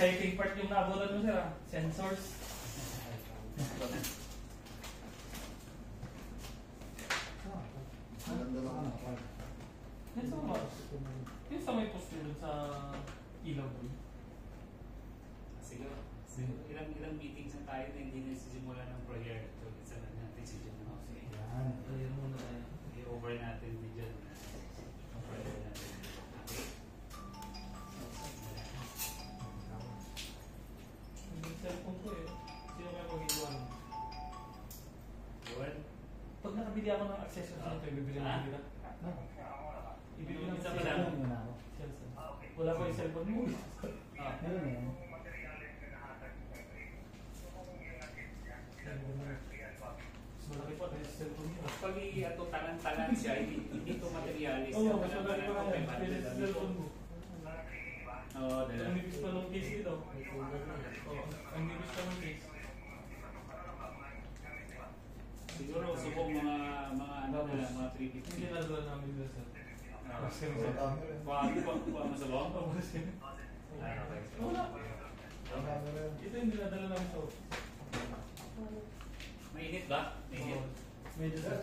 exciting part yung naabutan mo, sir. Sensors. Yung sa may post dun sa ilaw dun. Siguro ilang meetings na tayo na hindi nasisimula ng proyekto. Isa na natin si John. Sige. Yan. Clear muna tayo. I-over natin ni John. Over natin. Okay. Yung cellphone ko eh. Sino kaya mag-iwan? Iwan? Pag nakabili ako ng accessories nito, ibibili mo nila. Ibili mo ng Isa pa lang. cellphone. Wala ko yung cellphone mo. Meron yan. Malaki pa yung cellphone mo. Pag talan-talan siya, hindi ito materialis. Oo, mas malaki pa kaya. Pwede sa cellphone mo. Oo, dala. Ang nipis pa ng case dito. Ang nipis pa ng case. Siguro subong mga ano na lang, mga 350. Hindi nalala namin dito sir. Kuha mo sa bawang? Wala. Ito yung dinadala namin sa office. Mainit ba? Mainit. Medyo sir.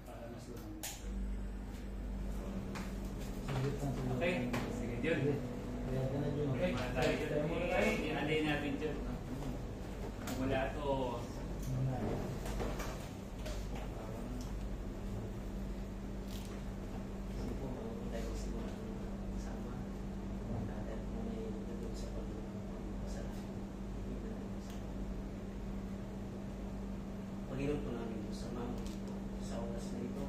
Para mas lumang. Okay. Okay. Sige, John. Okay, muna tayo dyan. I-alay natin dyan. Mula ito. Panginoon po namin sa mga sa oras na ito.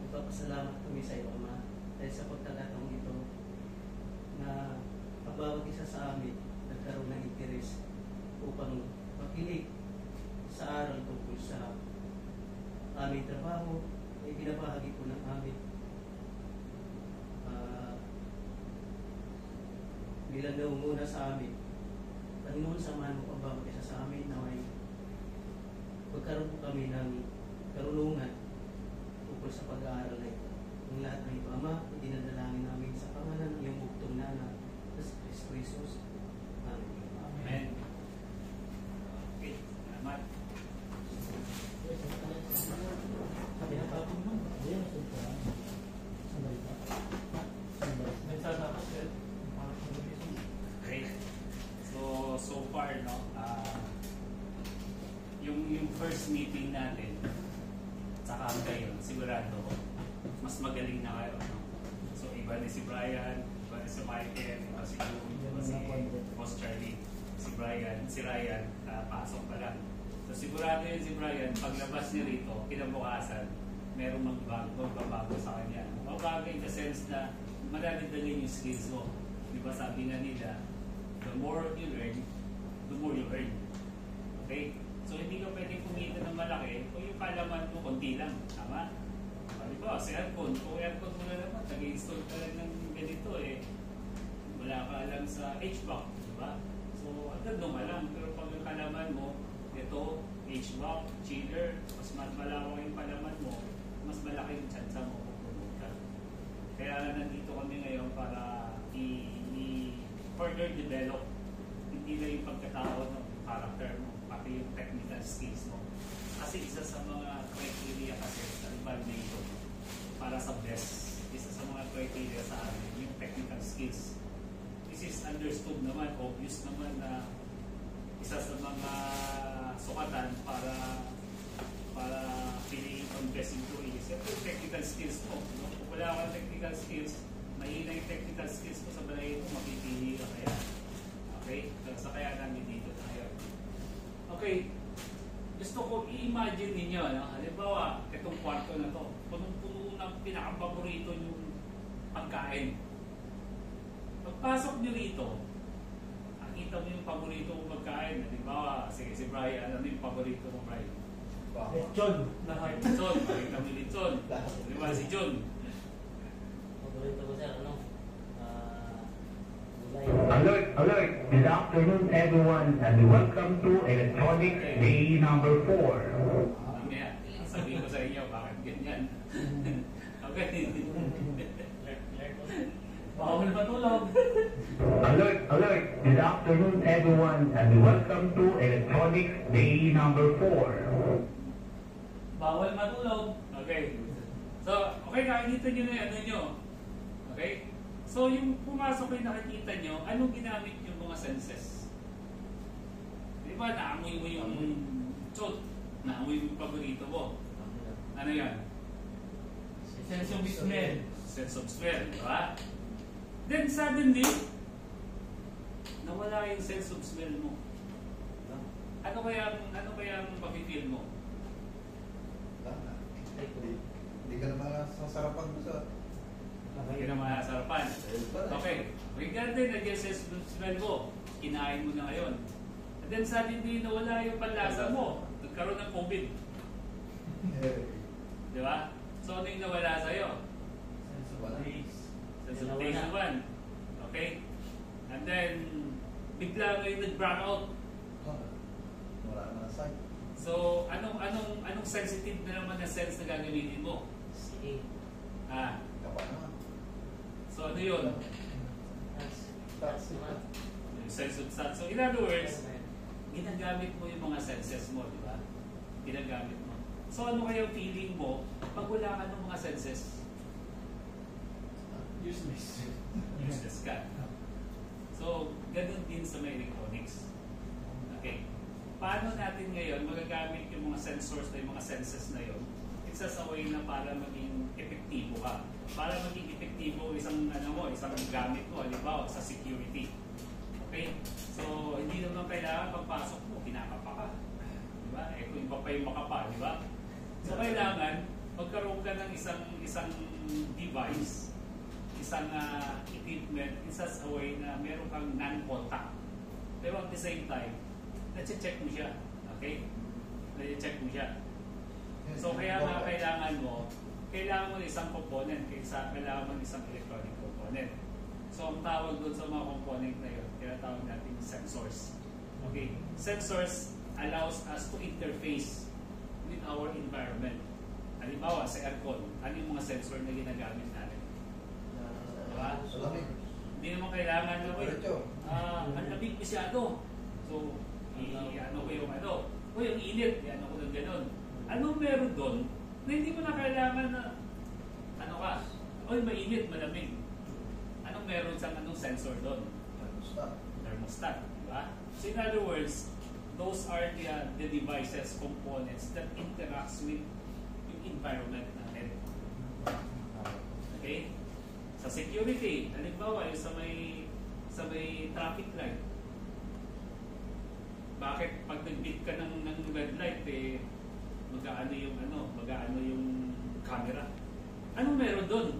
Nagpapasalamat kami sa iyo, Ama, dahil sa pagkakataong ito na ang bawat isa sa amin nagkaroon ng interes upang makinig sa aral tungkol sa aming trabaho ay binabahagi po ng amin. Bilang daw muna sa amin, Panginoon, samahan mo ang bawat isa sa amin na may magkaroon po kami ng karunungan tungkol sa pag-aaral na ito. Ang lahat ng ito, Ama, idinadalangin namin sa pangalan ng iyong buktong na anak, sa Kristo Jesus. Amen. Amen. Okay, salamat. Sabi na tapos mo. May tatapos sir. Okay. So far, no? Yung first meeting natin, saka ngayon, sigurado, mas magaling na kayo. No? So, iba ni si Brian, iba ni si Michael, iba si June, iba si Boss Charlie, si Brian, si Ryan, pasok pa lang. So, sigurado yun si Brian, paglabas niya rito, kinabukasan, merong magbabago sa kanya. Magbabago in the sense na madadagdagan yung skills mo. Di ba sabi nga nila, the more you learn, the more you earn. Okay? So, hindi ka pwede kumita ng malaki kung yung kalaman mo, konti lang. Tama? Diba, si aircon, kung aircon mo na naman, nag-install ka lang ng ganito wala ka alam sa HVAC, diba? So, agad nung alam, pero pag yung kalaman mo, ito, HVAC, chiller, mas malawak yung kalaman mo, mas malaki yung chance mo kung ka. Kaya nandito kami ngayon para i-further develop, hindi na yung pagkatao ng character mo, pati yung technical skills mo. Kasi isa sa mga criteria kasi sa evaluation para sa best, isa sa mga criteria sa amin, yung technical skills. This is understood naman, obvious naman na isa sa mga sukatan para piliin ang best employee. Siyempre, technical skills mo. No? Kung wala kang technical skills, mahina yung technical skills mo sa balay mo, mapipili ka kaya. Okay? Sa kaya namin dito tayo. Okay, gusto ko i-imagine ninyo, no? Halimbawa, itong kwarto na to, punong-puno ng pinaka-paborito yung pagkain. Pagpasok nyo rito, nakita mo yung paborito mong pagkain. Halimbawa, sige, si Brian, ano yung paborito mo, Brian? Lechon. Lechon, makita mo yung lechon. Diba si John? Paborito ko sir, Alert, alert! Good afternoon everyone and welcome to Electronics Day number 4. Mamaya, sabihin ko sa inyo bakit ganyan. Okay. Bawal matulog. Alert, alert. Good afternoon, everyone, and welcome to Electronics Day number 4. Bawal matulog. Okay. So, okay, nakikita nyo na yung ano nyo. Okay? So, yung pumasok kayo nakikita nyo, anong ginamit yung mga senses? Di ba, naamoy mo yung chot, naamoy mo yung paborito mo. Ano yan? Sense of smell. Sense of smell, di ba? Then suddenly, nawala yung sense of smell mo. Ano kaya ang mapipil mo? Hindi ka naman sasarapan mo sa... Hindi na masarapan. Okay. Regarding na yung sense of smell mo, kinain mo na ngayon. And then suddenly, nawala yung panlasa mo. Nagkaroon ng COVID. Di ba? So ano yung nawala sa'yo? Sense of taste. Sense of taste naman. Okay? And then, bigla ngayon nag-brownout. Wala na sight. So, anong sensitive na naman na sense na gagamitin mo? Si Kapa naman. So, ano yun? That's naman. Yung sense of touch. So, in other words, ginagamit mo yung mga senses mo, di ba? Ginagamit mo. So, ano kaya yung feeling mo pag wala ka ng mga senses? Useless. Useless ka. So, ganun din sa may electronics. Okay. Paano natin ngayon magagamit yung mga sensors na yung mga senses na yun? It's as a way na para maging epektibo ka. Para maging epektibo isang gamit mo, halimbawa sa security. Okay? So, hindi naman kailangan pagpasok mo, kinakapa ka. Diba? Eh, kung iba pa yung makapa, di ba? So, kailangan magkaroon ka ng isang device, isang equipment, it's as a way na meron kang non-contact. Pero at the same time, na-check mo siya. Okay? Na-check mo siya. So, kaya nga kailangan mo ng isang component, kailangan mo ng isang electronic component. So, ang tawag doon sa mga component na yun, tinatawag natin sensors. Okay? Sensors allows us to interface with our environment. Halimbawa, sa aircon, ano yung mga sensor na ginagamit natin? Diba? Salamig. Hindi naman kailangan na, Diretso. ang lamig masyado. So, i-ano ko yung yung init, i-ano ko ng ganun. Anong meron doon na hindi mo na kailangan na, mainit, malamig. Anong meron sa anong sensor doon? Thermostat, di ba? So in other words, those are the devices, components that interacts with yung environment natin. Okay? Sa security, halimbawa yung sa may traffic light. Bakit pag nag-beat ka ng red light, mag-aano yung camera? Anong meron doon?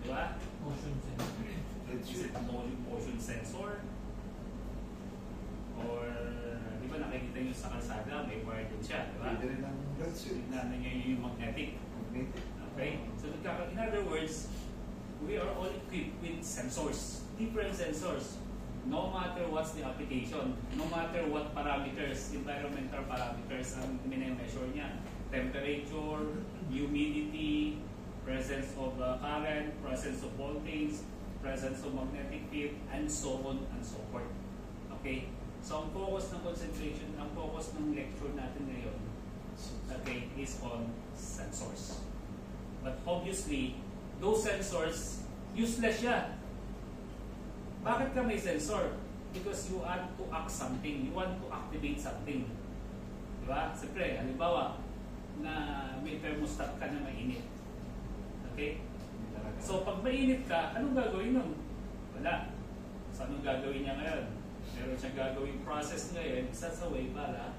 Di ba? Motion sensor. Is it motion sensor? Or, di ba nakikita nyo sa kalsada, may wire din siya, di ba? Pwede rin ang red switch. Tignan nyo yung magnetic. Magnetic. Okay? So, in other words, we are all equipped with sensors, different sensors. No matter what's the application, no matter what parameters, environmental parameters ang mini-measure niya. Temperature, humidity, presence of current, presence of voltage, presence of magnetic field, and so on and so forth. Okay? So, ang focus ng concentration, ang focus ng lecture natin ngayon, okay, is on sensors. But obviously, those sensors, useless siya. Bakit ka may sensor? Because you want to act something. You want to activate something. Diba? Siyempre, halimbawa, na may thermostat ka na mainit. Okay? So, pag mainit ka, anong gagawin nun? Wala. So, anong gagawin niya ngayon? Meron siyang gagawin process ngayon, isa sa way para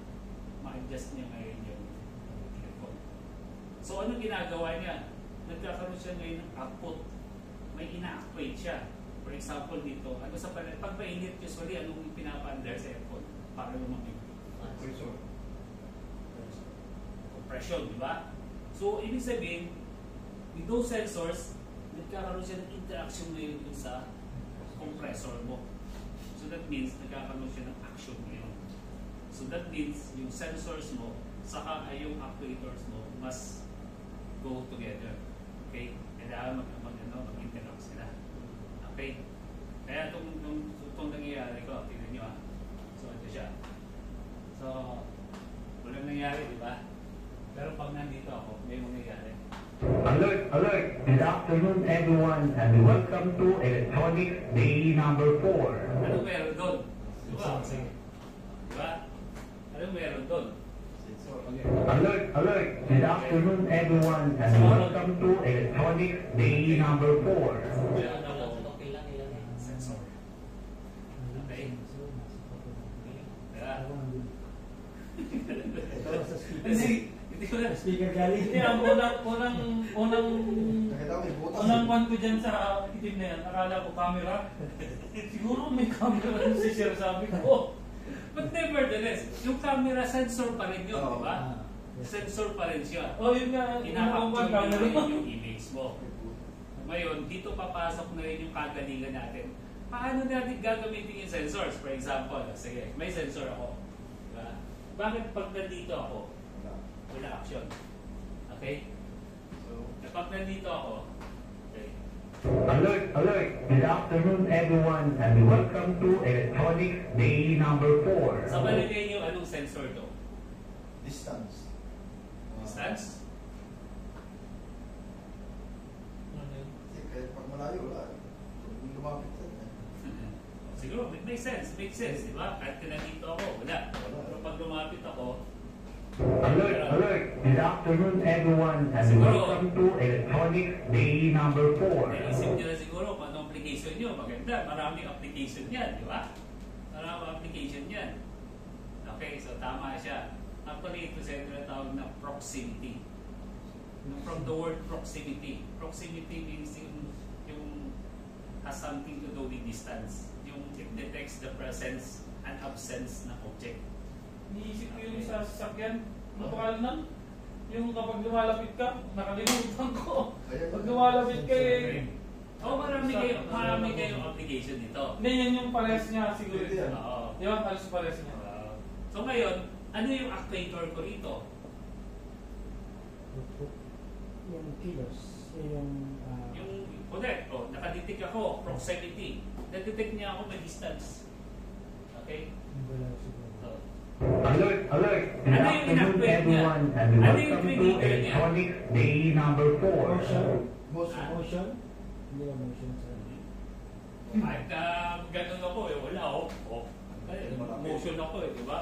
ma-adjust niya ngayon yung aircon. So, anong ginagawa niya? Nagkakaroon siya ngayon ng output. May ina-actuate siya. For example dito, pag mainit, usually anong pinapa-under sa aircon para lumamig? Pressure. Compression, di ba? So, ibig sabihin, with those sensors, nagkakaroon siya ng interaction ngayon sa compressor mo. So, that means nagkakaroon siya ng action ngayon. So, that means yung sensors mo, saka ay yung actuators mo, must go together. Okay? Kailangan mag-interact sila. Okay? Kaya itong nangyayari ko, tingnan nyo ha. So, ito siya. So, walang nangyayari, di ba? Pero pag nandito ako, may mangyayari. Alert, alert. Good afternoon, everyone, and welcome to Electronics Day number 4. Anong meron doon? Diba? Diba? Anong meron doon? Alert, alert. Good afternoon, everyone, and welcome to Electronics Day number 4. Meron ako sensor. Okay? Diba? Ito sa speaker. Kasi, hindi ko na. Speaker galing. Hindi, ang unang Nakita ko may butas. unang one ko dyan sa itim na yan, akala ko camera. Siguro may camera yung si Sir, sabi ko. But nevertheless, yung camera sensor pa rin yun, Oo. di ba? Ah, yes. Sensor pa rin siya. Oh, yun nga, Ina-capture camera nyo mo. rin yung image mo. Ngayon, dito papasok na rin yung kagalingan natin. Paano natin gagamitin yung sensors? For example, sige, may sensor ako. Diba? Bakit pag nandito ako, wala action? Okay? So, kapag nandito ako, okay. Alert, alert. Good afternoon, everyone, and welcome to Electronics Day number 4. Sa palagay nyo, anong sensor to? Distance. Distance? Kasi kahit pag malayo, wala. Kung lumapit sa Siguro, make sense, di ba? Kahit nandito ako, wala. Pero pag lumapit ako, Alert, alert. Good afternoon, everyone, and welcome to Electronics Day number 4. naisip nyo na siguro kung anong application nyo. Maganda, maraming application yan, di ba? Maraming application yan. Okay, so tama siya. Actually, ito siya tinatawag na proximity. From the word proximity. Proximity means yung has something to do with distance. Yung it detects the presence and absence ng object. Iniisip ko yung sa sasakyan, matural na. Yung kapag lumalapit ka, nakalimutan ko. Pag lumalapit ka marami kayong application nito. Hindi, yan yung pares niya siguro. Pwede yan. Oo. Di ba, pares pares niya. So ngayon, ano yung actuator ko rito? Yung kilos. Yung... Correct. Nakadetect ako, proximity. Nadetect niya ako may distance. Okay? Yung galaw siguro. So, Alert, alert. Good Ano yung afternoon, in-activate niya? everyone, and Ano yung welcome to trigger niya? Electronics Day number 4. Motion. Motion. Motion. Hindi ba motion sa... kahit ganun ako wala ako. Motion ako di ba?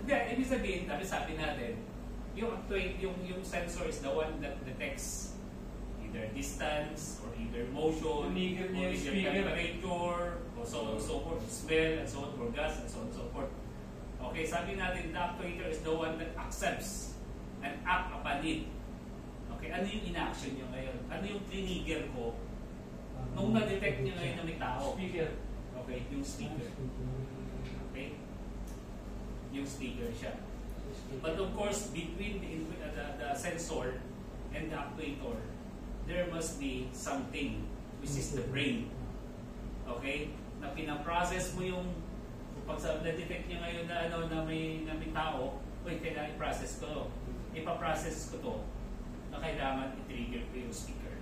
Hindi, ibig sabihin, sabi natin, yung sensor is the one that detects either distance or either motion, Trigger or niya yung either speaker. temperature, or so on and so forth, smell, and so on, or gas, and so on and so forth. Okay, sabi natin, the actuator is the one that accepts and act upon it. Okay, ano yung in-action niya ngayon? Ano yung trigger ko nung na-detect niya ngayon na may tao? Speaker. Okay, yung speaker. Okay? Yung speaker siya. But of course, between the sensor and the actuator, there must be something, which is the brain. Okay? Na pinaprocess mo yung, pag na-detect niya ngayon na may tao, kailangan i-process ko. Ipaprocess ko to na kailangan i-trigger ko yung speaker.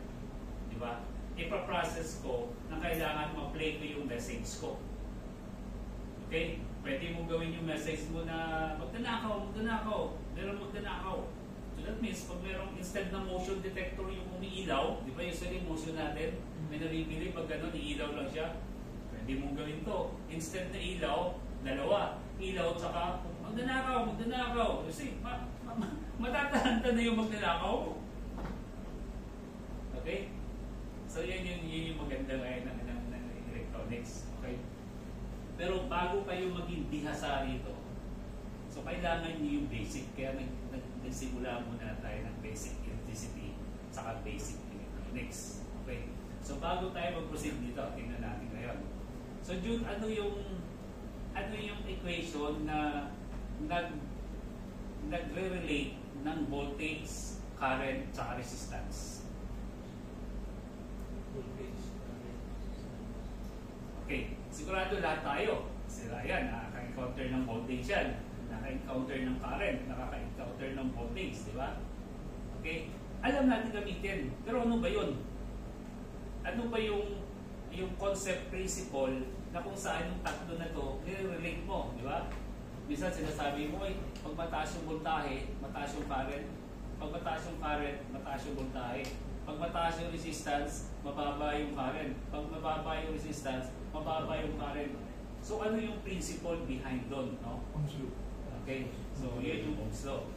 Di ba? Ipaprocess ko na kailangan ma-play ko yung message ko. Okay? Pwede mong gawin yung message mo na magdanakaw. Meron magdanakaw. So that means, pag merong instead na motion detector yung umiilaw, di ba usually motion natin, may nabibili pag gano'n, iilaw lang siya. Pwede mong gawin to. Instead na ilaw, dalawa. Ilaw at saka magdanakaw. Kasi matatahanta na yung magnanakaw mo. Okay? So yun yung maganda ngayon ng electronics. Okay? Pero bago kayo maging bihasa rito, so kailangan nyo yung basic. Kaya nagsimula muna tayo ng basic electricity saka basic electronics. Okay? So bago tayo mag-proceed dito, tingnan natin ngayon. So June, ano yung equation na nagre-relate ng voltage, current, saka resistance? Okay, sigurado lahat tayo. Kasi yan, nakaka-encounter ng voltage yan, nakaka-encounter ng current, nakaka-encounter ng voltage, di ba? Okay, alam natin gamitin. Pero ano ba yun? Ano ba yung yung concept principle na kung saan yung tatlo na to nire-relate mo, di ba? Minsan sinasabi mo, pag mataas yung voltahe, mataas yung current. Pag mataas yung current, mataas yung voltahe. Pag mataas yung resistance, mababa yung current. Pag mababa yung resistance, mababa yung current. So ano yung principle behind doon, no? Okay, so yun yung Ohm's law.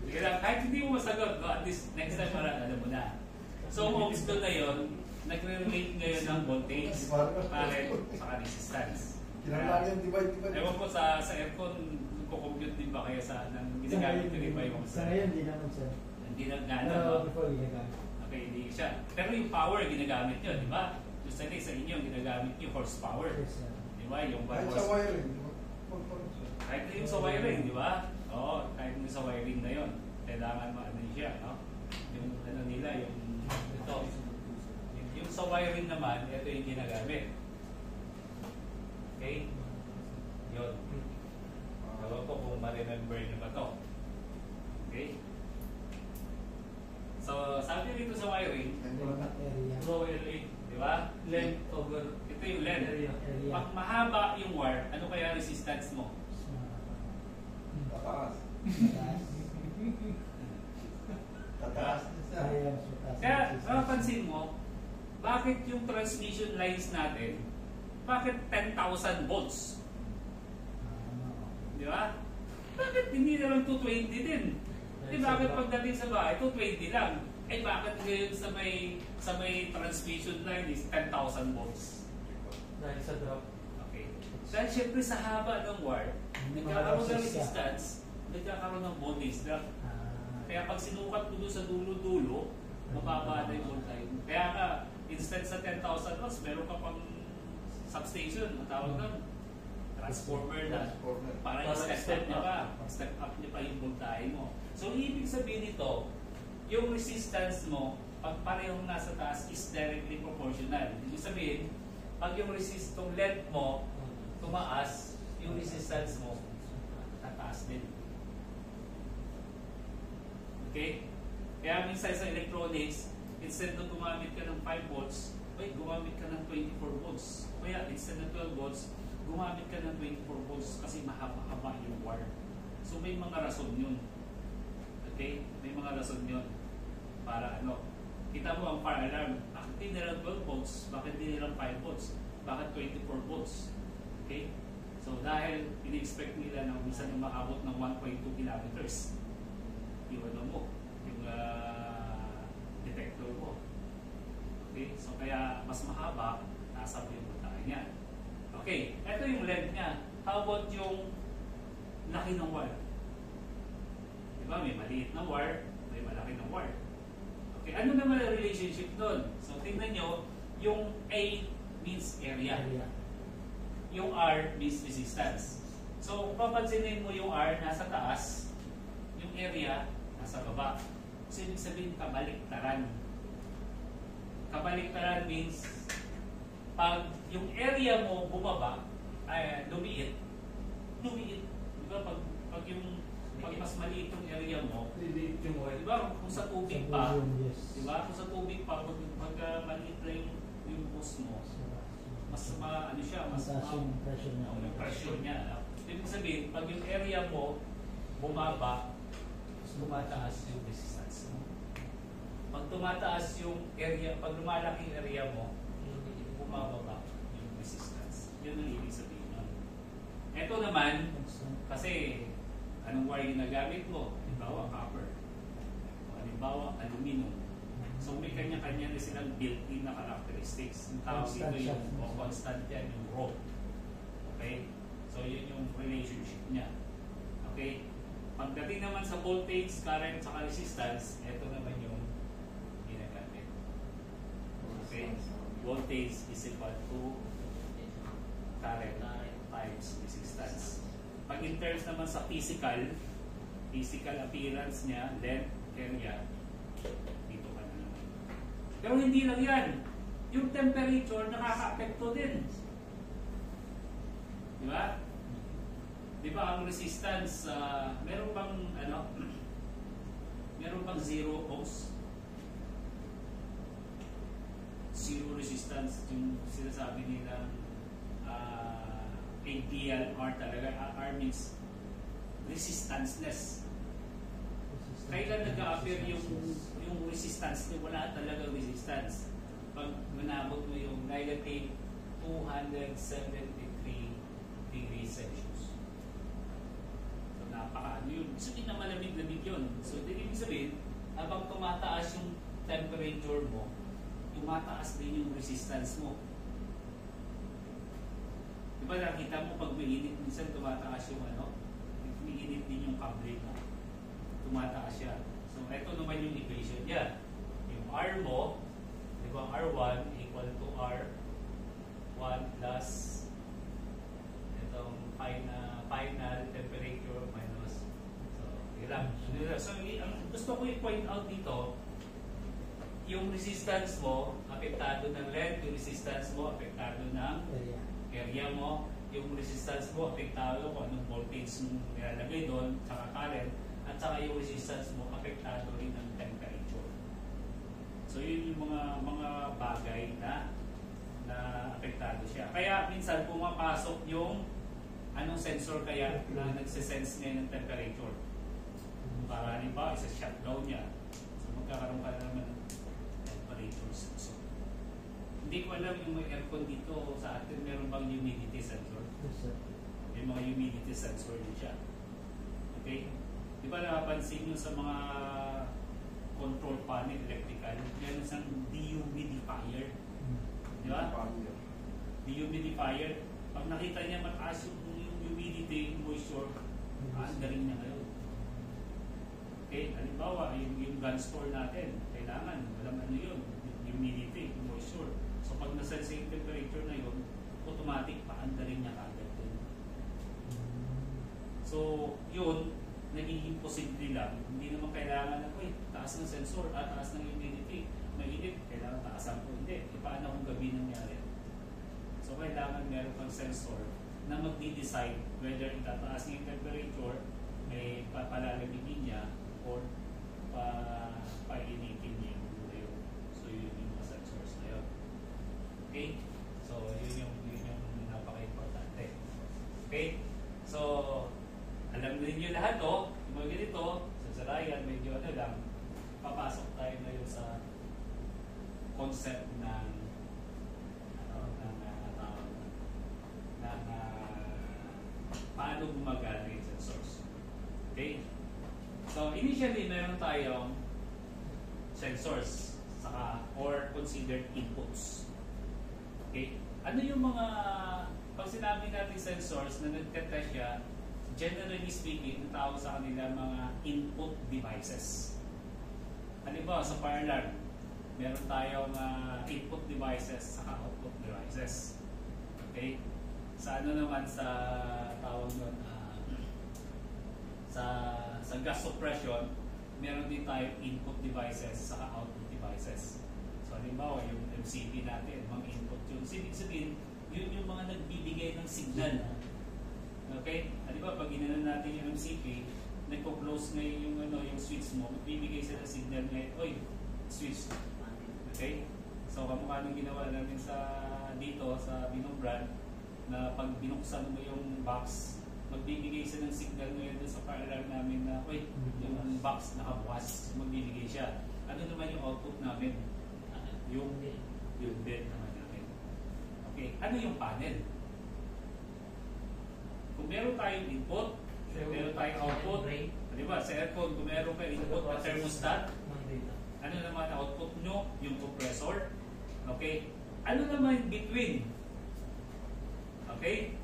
Sige lang, kahit hindi mo masagot, no? At least next time alam mo na. So Ohm's law na yun, nagre-relate ngayon ng voltage, current, saka resistance. Kinalagan, divide. Ewan ko sa aircon, kukompute din ba kaya sa ginagamit ko rin ba yung Sa ngayon, hindi naman sir. Hindi nagana, Pero no? before ginagamit. Okay, hindi siya. Pero yung power ginagamit nyo, di ba? Usually sa inyo, ginagamit nyo horsepower. Yes sir. Di ba? Yung Kahit sa wiring, di ba? kahit yung sa wiring, di ba? Oo, kahit yung sa wiring na yun. Kailangan maano siya, no? Yung ano nila, yung ito. Yung sa wiring naman, ito yung ginagamit. Okay? Yun. Ewan ko kung ma-remember nyo ba to. Okay? So, sabi dito sa wiring, Area. rho LA, di ba? Length over, ito yung length. Area. Pag mahaba yung wire, ano kaya resistance mo? Tataas. Mataas. Tataas. Kaya mas mataas. Kaya, napapansin mo, bakit yung transmission lines natin, bakit 10,000 volts? Di ba? Bakit hindi na lang 220 din? Bakit pagdating sa bahay, 220 lang? Bakit ngayon sa may transmission line is 10,000 volts? Dahil sa drop. Okay. Dahil syempre sa haba ng wire, nagkakaroon ng resistance, nagkakaroon ng voltage drop. Kaya pag sinukat mo doon sa dulo-dulo, mababa na yung voltage. Kaya ka, instead sa 10,000 volts, meron ka pang substation, matawag doon. Transformer na. Para i-step niya pa. Step up niya pa yung voltahe mo. So, ibig sabihin nito, yung resistance mo, pag parehong nasa taas, is directly proportional. Ibig sabihin, pag yung length mo tumaas, yung resistance mo tataas din. Okay? Kaya minsan sa electronics, instead na gumamit ka ng 5 volts, gumamit ka ng 24 volts. Kaya instead ng 12 volts, gumamit ka ng 24 volts kasi mahaba-haba yung wire. So may mga rason yun. Okay? May mga rason yun. Para ano? Kita mo ang fire alarm. Bakit hindi nilang 12 volts? Bakit hindi nilang 5 volts? Bakit 24 volts? Okay? So dahil ini-expect nila na minsan yung maabot ng 1.2 kilometers. Yung ano mo, yung detector mo. Okay? So kaya mas mahaba, nasa yung voltahe niya. Okay, ito yung length niya. How about yung laki ng wire? Diba? May maliit na wire, may malaki ng wire. Okay, ano naman ang relationship doon? So tingnan nyo, yung A means area. Yung R means resistance. So papansinin mo yung R nasa taas, yung area nasa baba. So ibig sabihin kabaliktaran. Kabaliktaran means pag yung area mo bumaba, lumiit. Diba? Pag mas maliit yung area mo, diba? Kung sa tubig pa, diba? Kung sa tubig pa, pag maliit na yung bus mo, mas ano siya, mas yung pressure niya. Yung pressure niya. Ibig sabihin, pag yung area mo bumaba, tumataas yung resistance mo. Pag tumataas yung area, pag lumalaki yung area mo, bumababa yung resistance. Yun ang ibig sabihin nun. Ito naman, kasi anong wire ginagamit mo? Halimbawa, copper. O halimbawa, aluminum. So may kanya-kanya na silang built-in na characteristics. Yung tawag dito yung constant yan, yung rho. Okay? So yun yung relationship niya. Okay? Pagdating naman sa voltage, current, saka resistance, ito naman yung ginagamit. Okay? Voltage is equal to current times resistance. Pag in terms naman sa physical appearance niya, length, area, dito ka na naman. Pero hindi lang yan. Yung temperature nakaka-apekto din. Di ba? Di ba ang resistance, meron bang 0 ohms? zero resistance, yung sinasabi nilang ADLR talaga. R means resistanceless. Kailan nag-a-appear yung resistance niya? Wala talaga resistance. Pag manabot mo yung negative 273 degrees Celsius. So, napaka-ano yun. Sabihin na malamig-lamig yun. So, ibig sabihin, habang tumataas yung temperature mo, tumataas din yung resistance mo. Diba nakita mo pag mainit, minsan tumataas yung mainit din yung kable mo. Tumataas siya. So, ito naman yung equation niya. Yung R mo, diba R1 equal to R1 plus itong final temperature minus. So, hirap. So, ang gusto ko i-point out dito, yung resistance mo, apektado ng length, yung resistance mo, apektado ng area mo, yung resistance mo, apektado kung anong voltage mo nilalagay doon, saka current, at saka yung resistance mo, apektado rin ng temperature. So yun yung mga bagay na apektado siya. Kaya minsan pumapasok yung anong sensor kaya na nagsisense niya ng temperature. Para halimbawa, isa-shutdown niya. So magkakaroon ka naman ng temperature sensor. Hindi ko alam yung may aircon dito sa atin, meron bang humidity sensor? May mga humidity sensor din siya. Okay? Di ba nakapansin nyo sa mga control panel electrical, meron isang dehumidifier. Di ba? Dehumidifier. Pag nakita niya mataas yung humidity, moisture, aandarin niya ngayon. Okay? Halimbawa, yung gun store natin, kailangan, walang ano yun, humidity, moisture. So pag nasense yung temperature na yun, automatic paandarin niya kagad yun. So yun, nagiging posible lang. Hindi naman kailangan na, taas ng sensor, taas ng humidity, mainit, kailangan taasan ko. Hindi, paano kung gabi nangyari? So kailangan meron kang sensor na magdi-decide whether itataas niya yung temperature, may papalamigin niya, or painitin niya yung buhay. So yun yung mga sensors na yun. Okay? So yun yung napaka-importante. Okay? So alam niyo lahat yung mga ganito, sa Ryan, medyo lang, papasok tayo ngayon sa concept ng paano gumagana yung sensors. Okay? So initially, meron tayong sensors or considered inputs. Okay? Ano yung mga, pag sinabi natin sensors na nagtetest siya, generally speaking, tawag sa kanila mga input devices. Halimbawa, sa fire alarm, meron tayong input devices saka output devices. Okay? Sa ano naman sa tawag nun, sa gas suppression, meron din tayong input devices saka output devices. So halimbawa, yung MCP natin, mga input yun. Sabihin, yun yung mga nagbibigay ng signal. Okay? Halimbawa, pag ginanon natin yung MCP, nagpo-close ngayon yung switch mo, magbibigay sila ng signal ngayon, switch. Okay? So kamukha nung ginawa namin dito sa Binong brand, na pag binuksan mo yung box, magbibigay siya ng signal ngayon dun sa fire alarm namin na, yung box nakabukas, magbibigay siya. Ano naman yung output namin? Yung bed naman namin. Okay, ano yung panel? Kung meron tayong input, meron tayong output, di ba? Sa aircon, kung meron kayong input na thermostat, ano naman output nyo? Yung compressor. Okay? Ano naman between? Okay?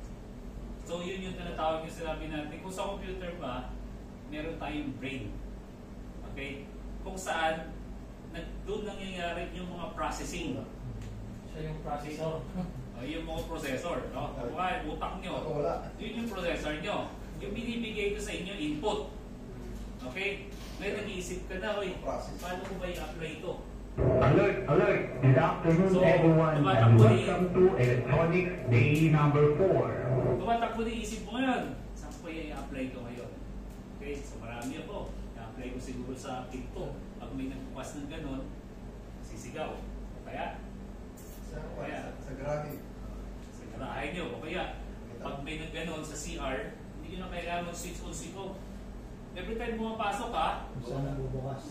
So, yun yung tinatawag yung sinabi natin. Kung sa computer ba, meron tayong brain. Okay? Kung saan, doon nangyayari yung mga processing. Siya yung processor. Yung mga processor, no? Kaya utak nyo. Yun yung processor nyo. Yung binibigay ko sa inyo, input. Okay? Ngayon nag-iisip ka na, paano ko ba i-apply ito? Alert, alert! Good afternoon, everyone, and welcome to Electronics Day number 4. Tumatakbo na isip mo ngayon. Saan ko i-apply ito ngayon? Okay? So marami ako. I-apply ko siguro sa pinto. Pag may nagbukas ng ganun, sisigaw. O kaya, Sa garahe. Sa garahe nyo. O kaya, pag may nagganon sa CR, hindi nyo na kailangan mag-switch on, switch off. Every time pumapasok ka,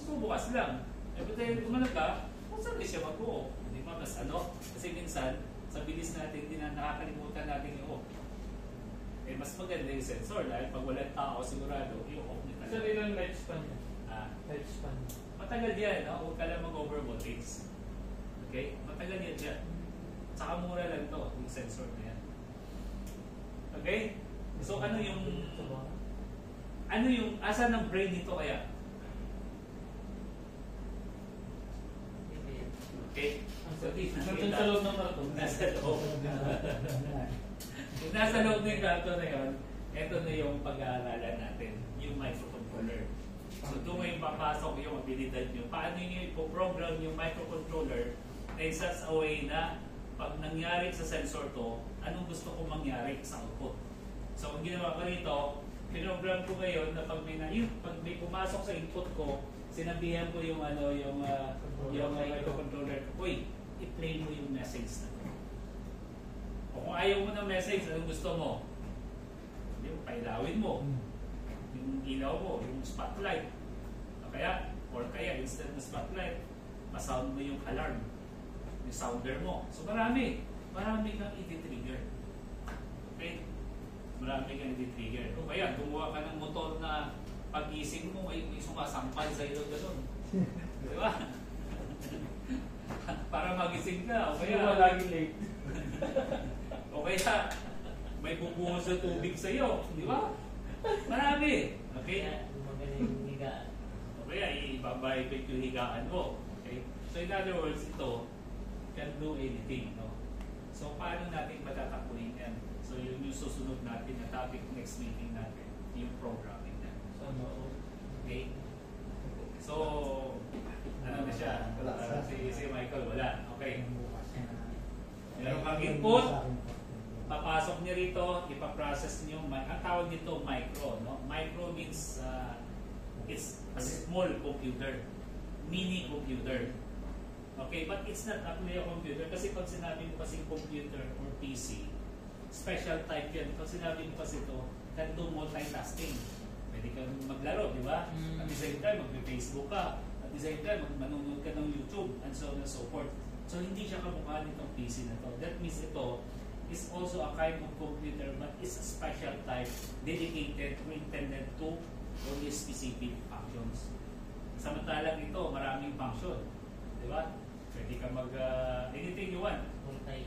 bubukas lang. Every time gumalag ka, kung saan siya mag-o? Hindi ba? Mas ano? Kasi minsan, sa bilis natin, hindi na nakakalimutan natin yung off. Eh, mas maganda yung sensor dahil pag walang tao, sigurado, yung off nyo Sir, talaga. ilang lifespan niya? Lifespan. Matagal yan, no? Huwag ka lang mag-overvoltage. Okay? Matagal yan dyan. Tsaka mura lang to, yung sensor na yan. Okay? So, ano yung, asa ng brain nito kaya? Okay? So, Nandun sa loob ng karton. Nasa loob. Kung nasa loob ng karton na yun, ito na yung pag-aaralan natin, yung microcontroller. So, doon ngayon papasok yung abilidad nyo. Paano nyo ipoprogram yung microcontroller na in such a way na pag nangyari sa sensor to, anong gusto ko mangyari sa output. So, ang ginawa ko rito, pinogram ko ngayon na pag may pumasok sa input ko, sinabihan ko yung microcontroller ko, uy, i-play mo yung message na to. O kung ayaw mo ng message, anong gusto mo? Yung pailawin mo, yung ilaw mo, yung spotlight. Or kaya instead ng spotlight, ma-sound mo yung alarm, yung sounder mo. So marami kang i-trigger. Okay? Marami kang i-trigger. O kaya gumawa ka ng motor na pag-ising mo ay sumasampal sa ilo gano'n. Di ba? Para magising ka. O kaya lagi late. o kaya may bubuhos na tubig sa iyo. Di ba? Marami. Okay? Magaling higaan. O kaya ibabayipit yung higaan mo. Okay? So in other words, ito can do anything. No? So paano natin matatakuin yan? So yun yung susunod natin na topic next meeting natin, yung programming na. Okay? So, ano na siya? Si Michael, wala. Okay. Meron kang input, papasok niya rito, ipaprocess niyo. Ang tawag dito, micro. No? Micro means it's a small computer, mini computer. Okay, but it's not actually a computer kasi pag sinabi mo kasi computer or PC, special type yan. Pag sinabi mo kasi ito, can do multitasking. Pwede kang maglaro, di ba? At the same time, mag-Facebook ka. At the same time, manonood ka ng YouTube, and so on and so forth. So, hindi siya kamukha nitong PC na to. That means ito is also a kind of computer, but it's a special type dedicated or intended to only specific functions. Samantalang ito, maraming function. Di ba? Pwede ka anything you want. Okay?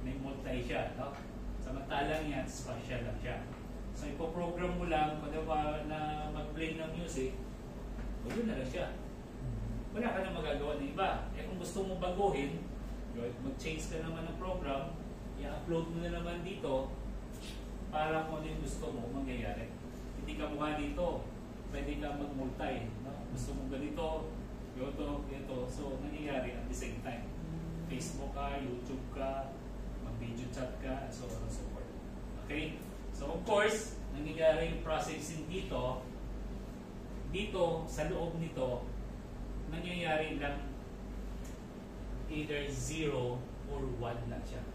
May multi siya. No? Samantalang yan, special lang siya. So, ipoprogram mo lang kung na mag-play ng music, o yun na lang siya. Wala ka na magagawa ng iba. Eh kung gusto mo baguhin, mag-change ka naman ng program, i-upload mo na naman dito para kung ano yung gusto mo mangyayari. Hindi ka mukha dito, pwede ka mag-multi. No? Gusto mo ganito, ito. So, nangyayari at the same time. Facebook ka, YouTube ka, mag-video chat ka, and so on and so forth. Okay? So, of course, nangyayari yung processing dito, sa loob nito, nangyayari lang either 0 or 1 lang siya.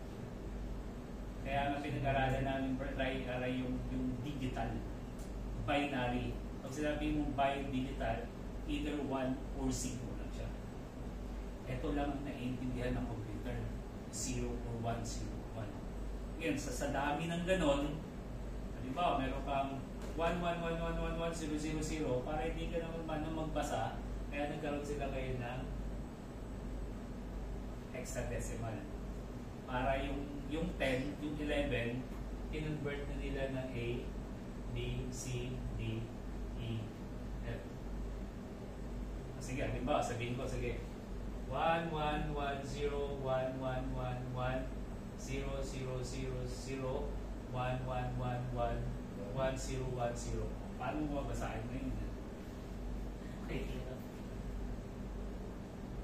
Kaya nga pinag-aralan namin try yung digital, binary. Pag sinabi mong digital, either 1 or 0 lang siya. Ito lang ang naiintindihan ng computer. 0 or 1, 0, 1. Again, sa dami ng ganon, halimbawa, meron kang 111111000 para hindi ka naman magbasa, kaya nagkaroon sila kayo ng hexadecimal. Para yung 10, yung 11, kinonvert na nila ng A, B, C, D, E, F. Sige, halimbawa, sabihin ko, sige. 111011100011111010. Paano mo basahin na yun?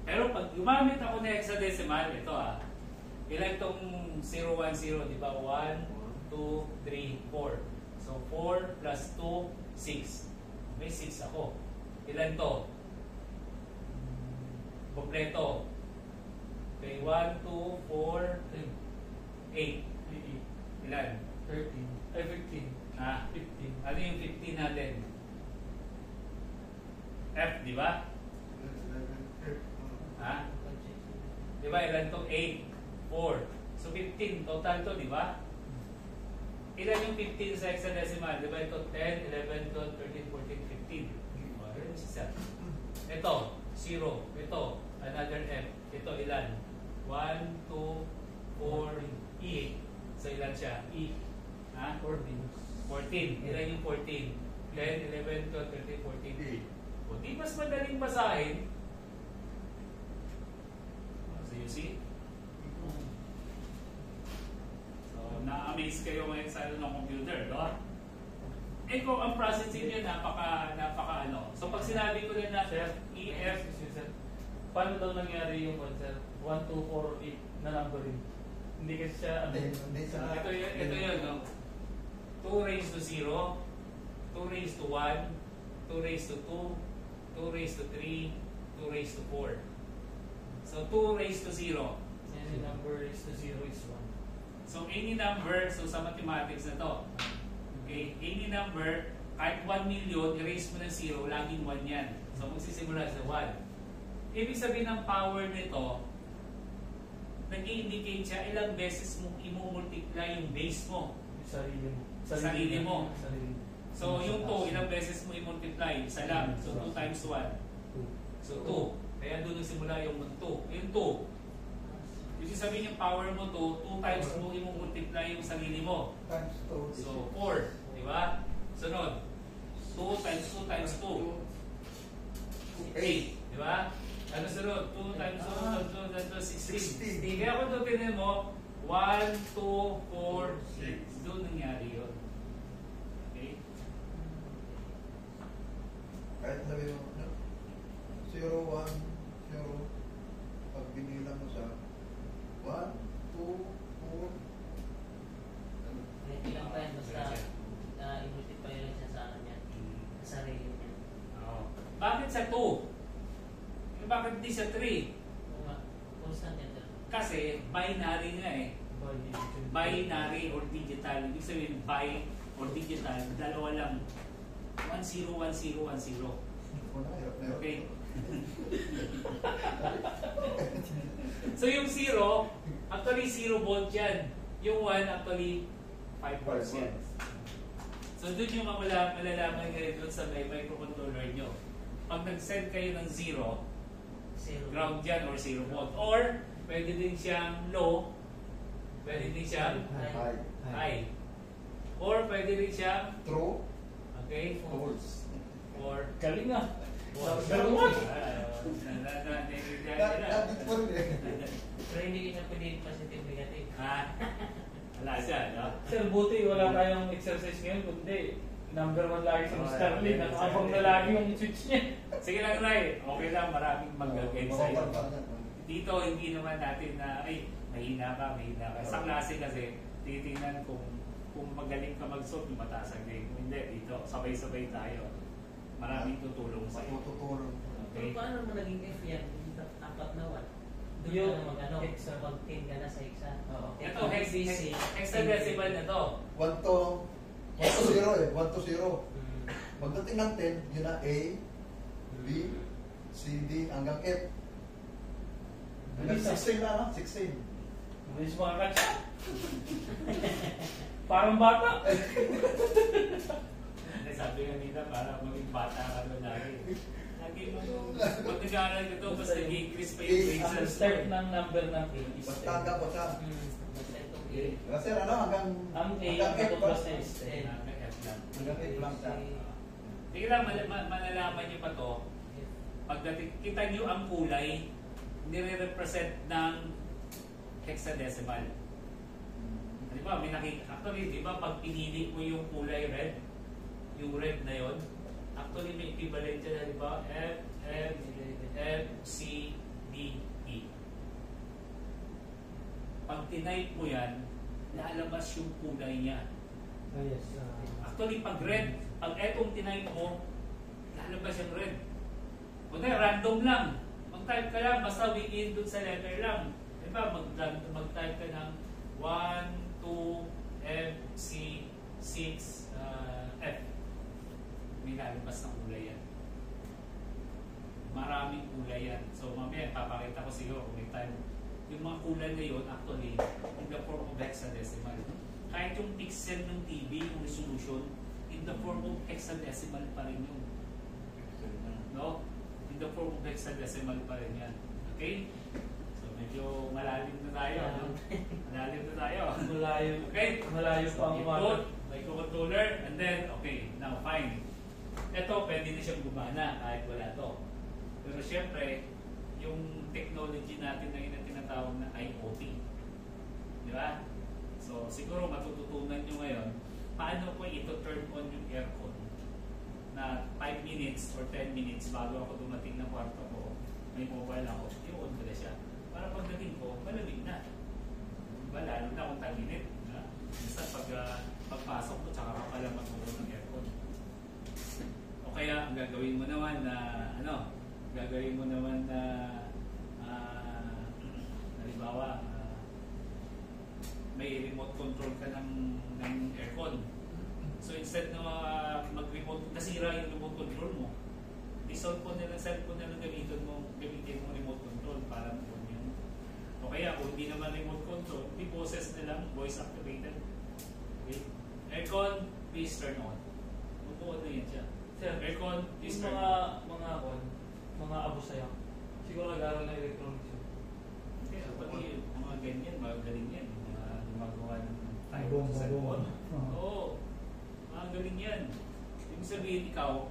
Pero pag gumamit ako ng hexadecimal, ito ilan itong 010, di ba? 1, 2, 3, 4. So 4 plus 2, 6. May 6 ako. Ilan to? Kompleto. Okay, 1, 2, 4, 8. Ilan? 13. Ay, 15. Ah, 15. ano yung 15 natin? F, di ba? Ha? Di ba? Ilan to? 8, 4. So 15, total to, di ba? Ilan yung 15 sa hexadecimal? Di ba ito? 10, 11, 12, 13, 14, 15. Ilan yung isa? Ito, 0. Ito, another F. Ito, ilan? 1, 2, 4, 8. So ilan siya? E. Ha? 14. 14. Ilan yung 14? 10, 11, 12, 13, 14. O di mas madaling basahin. So you see? So na-amaze kayo ngayon sa ano ng computer, no? Eh kung ang processing niya napaka ano. So pag sinabi ko na Sir, EF, sir. Paano daw nangyari yung sir? 1, 2, 4, 8 na numbering? Hindi kasi siya, Hindi sa... ito yun, no? 2 raised to 0, 2 raised to 1, 2 raised to 2, 2 raised to 3, 2 raised to 4. So 2 raised to 0. Any number is to 0 is 1. So any number, so sa mathematics na to, okay, any number, kahit 1 million, erase mo ng 0, laging 1 yan. So magsisimula sa 1. Ibig sabihin ng power nito, nag-i-indicate siya ilang beses mo i-multiply yung base mo. Sarili mo. Sarili mo. Sarili. So yung 2, ilang beses mo i-multiply? Isa lang. So 2 times 1. So 2. Kaya doon nagsimula yung 2. Yung 2. Ibig sabihin yung power mo 2 times mo i-multiply yung sarili mo. Times 2. So 4. Di ba? Sunod. 2 times 2 times 2. 8. Di ba? Ano sunod? 2 times 2 times 2, 16. Kaya kung tutinin mo, 1, 2, 4, 6. Doon nangyari yun. Okay? Kahit sabi mo, 0, 1, 0, pag binilang mo siya, 1, 2, 4, Hindi lang pa yan, basta i-multiply lang siya sa ano niya, sa sarili niya. Oo. Bakit sa 2? Bakit di sa 3? Constant yan dyan. Kasi binary nga eh. Binary or digital. Ibig sabihin bi or digital, dalawa lang. 1, 0, 1, 0, 1, 0. Okay? So yung 0, actually 0 volt yan. Yung 1, actually 5 volts yan. So doon yung malalaman kayo doon sa may microcontroller nyo. Pag nag-send kayo ng 0, ground yan or 0 volt. Or, pwede din siyang low, pwede din siyang high. Or, pwede din siyang true, okay, false. or Galing nga. Galing Pero hindi siya pwede positive negative. wala siya, no? Sir, buti wala tayong exercise ngayon, kundi number 1 lagi si Mr. Lee. Nakakabang na lagi yung switch niya. Sige lang, Ray. Okay lang, maraming mag-against sa'yo. Dito, hindi naman natin na, ay, mahina ka. Sa klase kasi, titingnan kung magaling ka mag-solve, yung mataas ang grade. Kung hindi, dito, sabay-sabay tayo. Maraming tutulong sa'yo. Matutulong. Okay? Pero paano mo naging F yan? Apat na 1. Doon Yung ka na mag-ano, hexa. mag-10 ka na sa hexa. Ito, hexadecimal na to. 1 to 0 eh. 1 to 0. Pagdating ng 10, yun na A, B, C, D, hanggang F. Hanggang 16 na, no? 16. Bilis mga katsa. Parang bata. Sabi nga nila, para maging bata ka doon lagi. Lagi mo, pag nag-aaral ka to, basta nag-increase pa yung grades. Ang start ng number ng A is Basta hanggang pa siya. Basta itong A. Kasi ano, hanggang ang A hanggang F ang pa. plus na is 10. Hanggang F lang siya. Sige lang, malalaman niyo pa to. Pagdating, kita niyo ang kulay, nire-represent ng hexadecimal. Di ba, may nakita, actually, di ba, pag pinili mo yung kulay red, yung red na yon, actually may equivalent dyan, di ba? F, C, D, E. Pag tinype mo yan, lalabas yung kulay niya. Yes. Actually, pag red, pag etong tinype mo, lalabas yung red. Kung random lang, mag-type ka lang, basta within dun sa letter lang. Diba, mag-type ka ng 1, 2, F, C, 6, F. May lalabas ng kulay yan. Maraming kulay yan. So mamaya, papakita ko sa iyo kung may time. Yung mga kulay na yun, actually, in the form of hexadecimal. Kahit yung pixel ng TV, yung resolution, in the form of hexadecimal pa rin yun. No? In the form of hexadecimal pa rin yan. Okay? So medyo malalim na tayo. No? Malalim na tayo. Malayo. Okay? Malayo pa ang Input, microcontroller, and then, okay, now fine. Ito, pwede na siyang gumana kahit wala to. Pero syempre, yung technology natin na yun na tinatawag na IoT. Di ba? So, siguro matututunan nyo ngayon, paano ko ito turn on yung aircon na 5 minutes or 10 minutes bago ako dumating ng kwarto ko, may mobile ako, i-on ko na siya. Para pagdating ko, malamig na. Diba? Lalo na kung tag-init. Basta pagpasok ko, tsaka ka pala mag-on ng aircon. O kaya, ang gagawin mo naman na, halimbawa, may remote control ka ng aircon. So instead na mag-remote, nasira yung remote control mo, cellphone na lang gamitin mo remote control para mo yun. O kaya kung hindi naman remote control, may boses na lang, voice activated. Okay? Aircon, please turn on. Magbuod na yan siya. Sir, Aircon, please yung turn on. mga abo sa'yo, siguro nag-aaral ng electronics yun. Okay, pati mga ganyan, magaling yan. Gumagawa ng type Bong, sa cellphone. bong. Oo. Magaling yan. Ibig sabihin ikaw,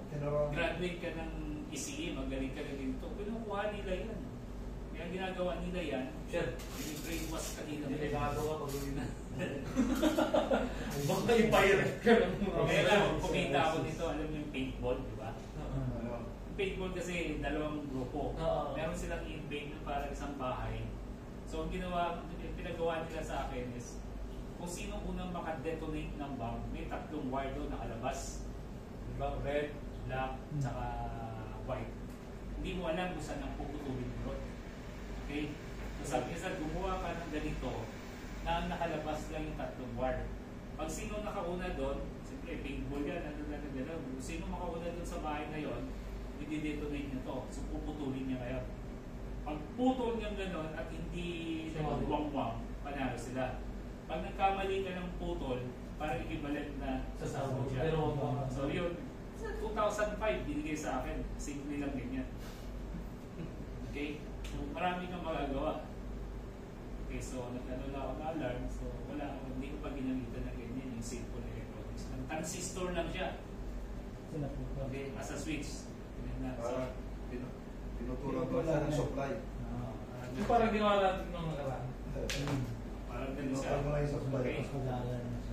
graduate ka ng ECE, magaling ka na dito. Pinukuha nila yan. Kaya ginagawa nila yan, Sir, brainwash ka nila. delikado ka pag uwi na. Baka i-pirate ka ng mga Kaya lang, kumita ako dito, alam mo yung paintball, di ba? Oo. Yung paintball kasi dalawang grupo. Oo. Meron silang in-paint na parang isang bahay. So, ang pinagawa nila sa akin is, kung sino unang makadetonate ng bomb, may 3 wire doon nakalabas. Diba? Red, black, tsaka white. Hindi mo alam kung saan ang puputulin mo. Okay? So, sabi niya, gumawa ka ng ganito na ang nakalabas lang yung 3 wire. Pag sino nakauna doon, siyempre, paintball yan, kung sino makauna doon sa bahay na yon, i-detonate niya to. So, puputulin niya kayo. Pag putol niya gano'n at hindi nagwang-wang, panalo sila. Pag nagkamali ka ng putol, parang equivalent na sa sahod siya. So yun, sa 2005, binigay sa akin. Simple lang ganyan. Okay? So marami kang magagawa. Okay, so nag-ano lang ako na alarm. So wala ako, hindi ko pa ginamitan na ganyan yung simple electronics. Ang transistor lang siya. Okay, as a switch. So, Tinutulang ko sa ng supply. Yung parang ginawa natin ng nakaraan. parang ganun siya. Tinutulang mo lang yung supply. Okay.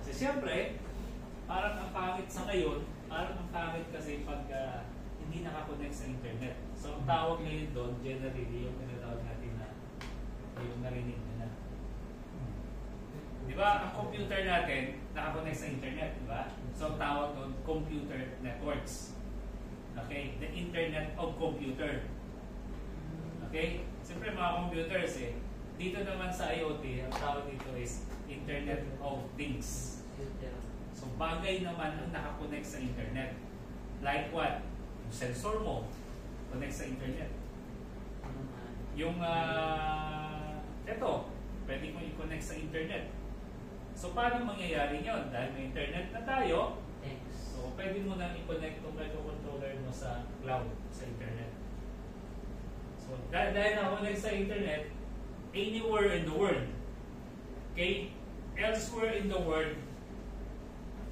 Kasi siyempre, parang ang pangit sa ngayon, parang ang pangit kasi pag hindi nakakonect sa internet. So ang tawag ngayon doon, generally, yung tinatawag natin na yung narinig na. Di ba, ang computer natin, nakakonect sa internet, di ba? So ang tawag doon, computer networks. Okay? The Internet of Computer. Okay? Siyempre mga computers dito naman sa IoT, ang tawag dito is Internet of Things. So bagay naman ang nakakonect sa internet. Like what? Yung sensor mo, connect sa internet. Yung, eto, pwede mo i-connect sa internet. So paano mangyayari yun? Dahil may internet na tayo, so pwede mo nang i-connect yung microcontroller mo sa cloud, sa internet. So dahil nakakonect sa internet, anywhere in the world, okay? Elsewhere in the world,